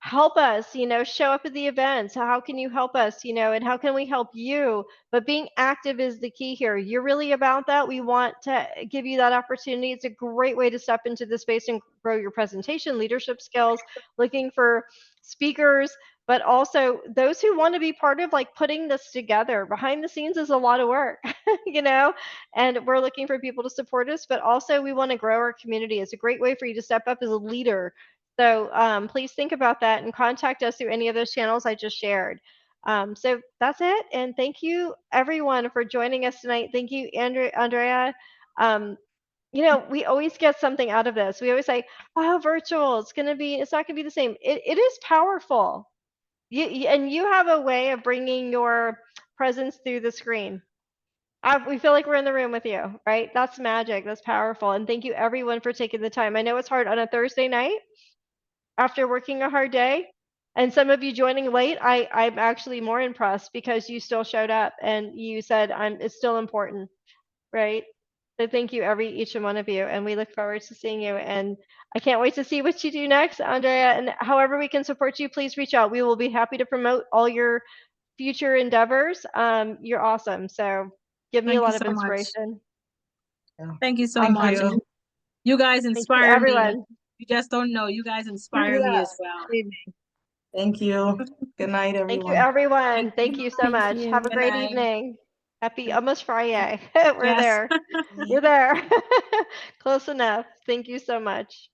help us, show up at the events. How can you help us, and how can we help you? But being active is the key here. You're really about that. We want to give you that opportunity. It's a great way to step into the space and grow your presentation, leadership skills, looking for speakers, but also those who want to be part of like putting this together. Behind the scenes is a lot of work, and we're looking for people to support us, but also we want to grow our community. It's a great way for you to step up as a leader. So please think about that and contact us through any of those channels I just shared. So that's it. And thank you everyone for joining us tonight. Thank you, Andrea. We always get something out of this. We always say, wow, virtual, it's not gonna be the same. It is powerful. And you have a way of bringing your presence through the screen. We feel like we're in the room with you, right? That's magic. That's powerful. And thank you everyone for taking the time. I know it's hard on a Thursday night after working a hard day, and some of you joining late. I'm actually more impressed because you still showed up and you said it's still important, right? So thank you each and one of you, and we look forward to seeing you, and I can't wait to see what you do next, Andrea. And however we can support you, please reach out. We will be happy to promote all your future endeavors. You're awesome, so give me a Thank you lot of so much. inspiration. Thank you so Thank much. you. You guys Thank you, inspire me. everyone. You just don't know. You guys Keep inspire it me up. as well. Evening. Thank you. Good night, Thank you, everyone. everyone. Thank you so Thank much. Have a you. Good great night. evening. Happy almost Friday. We're Yes. there. We're there. Close enough. Thank you so much.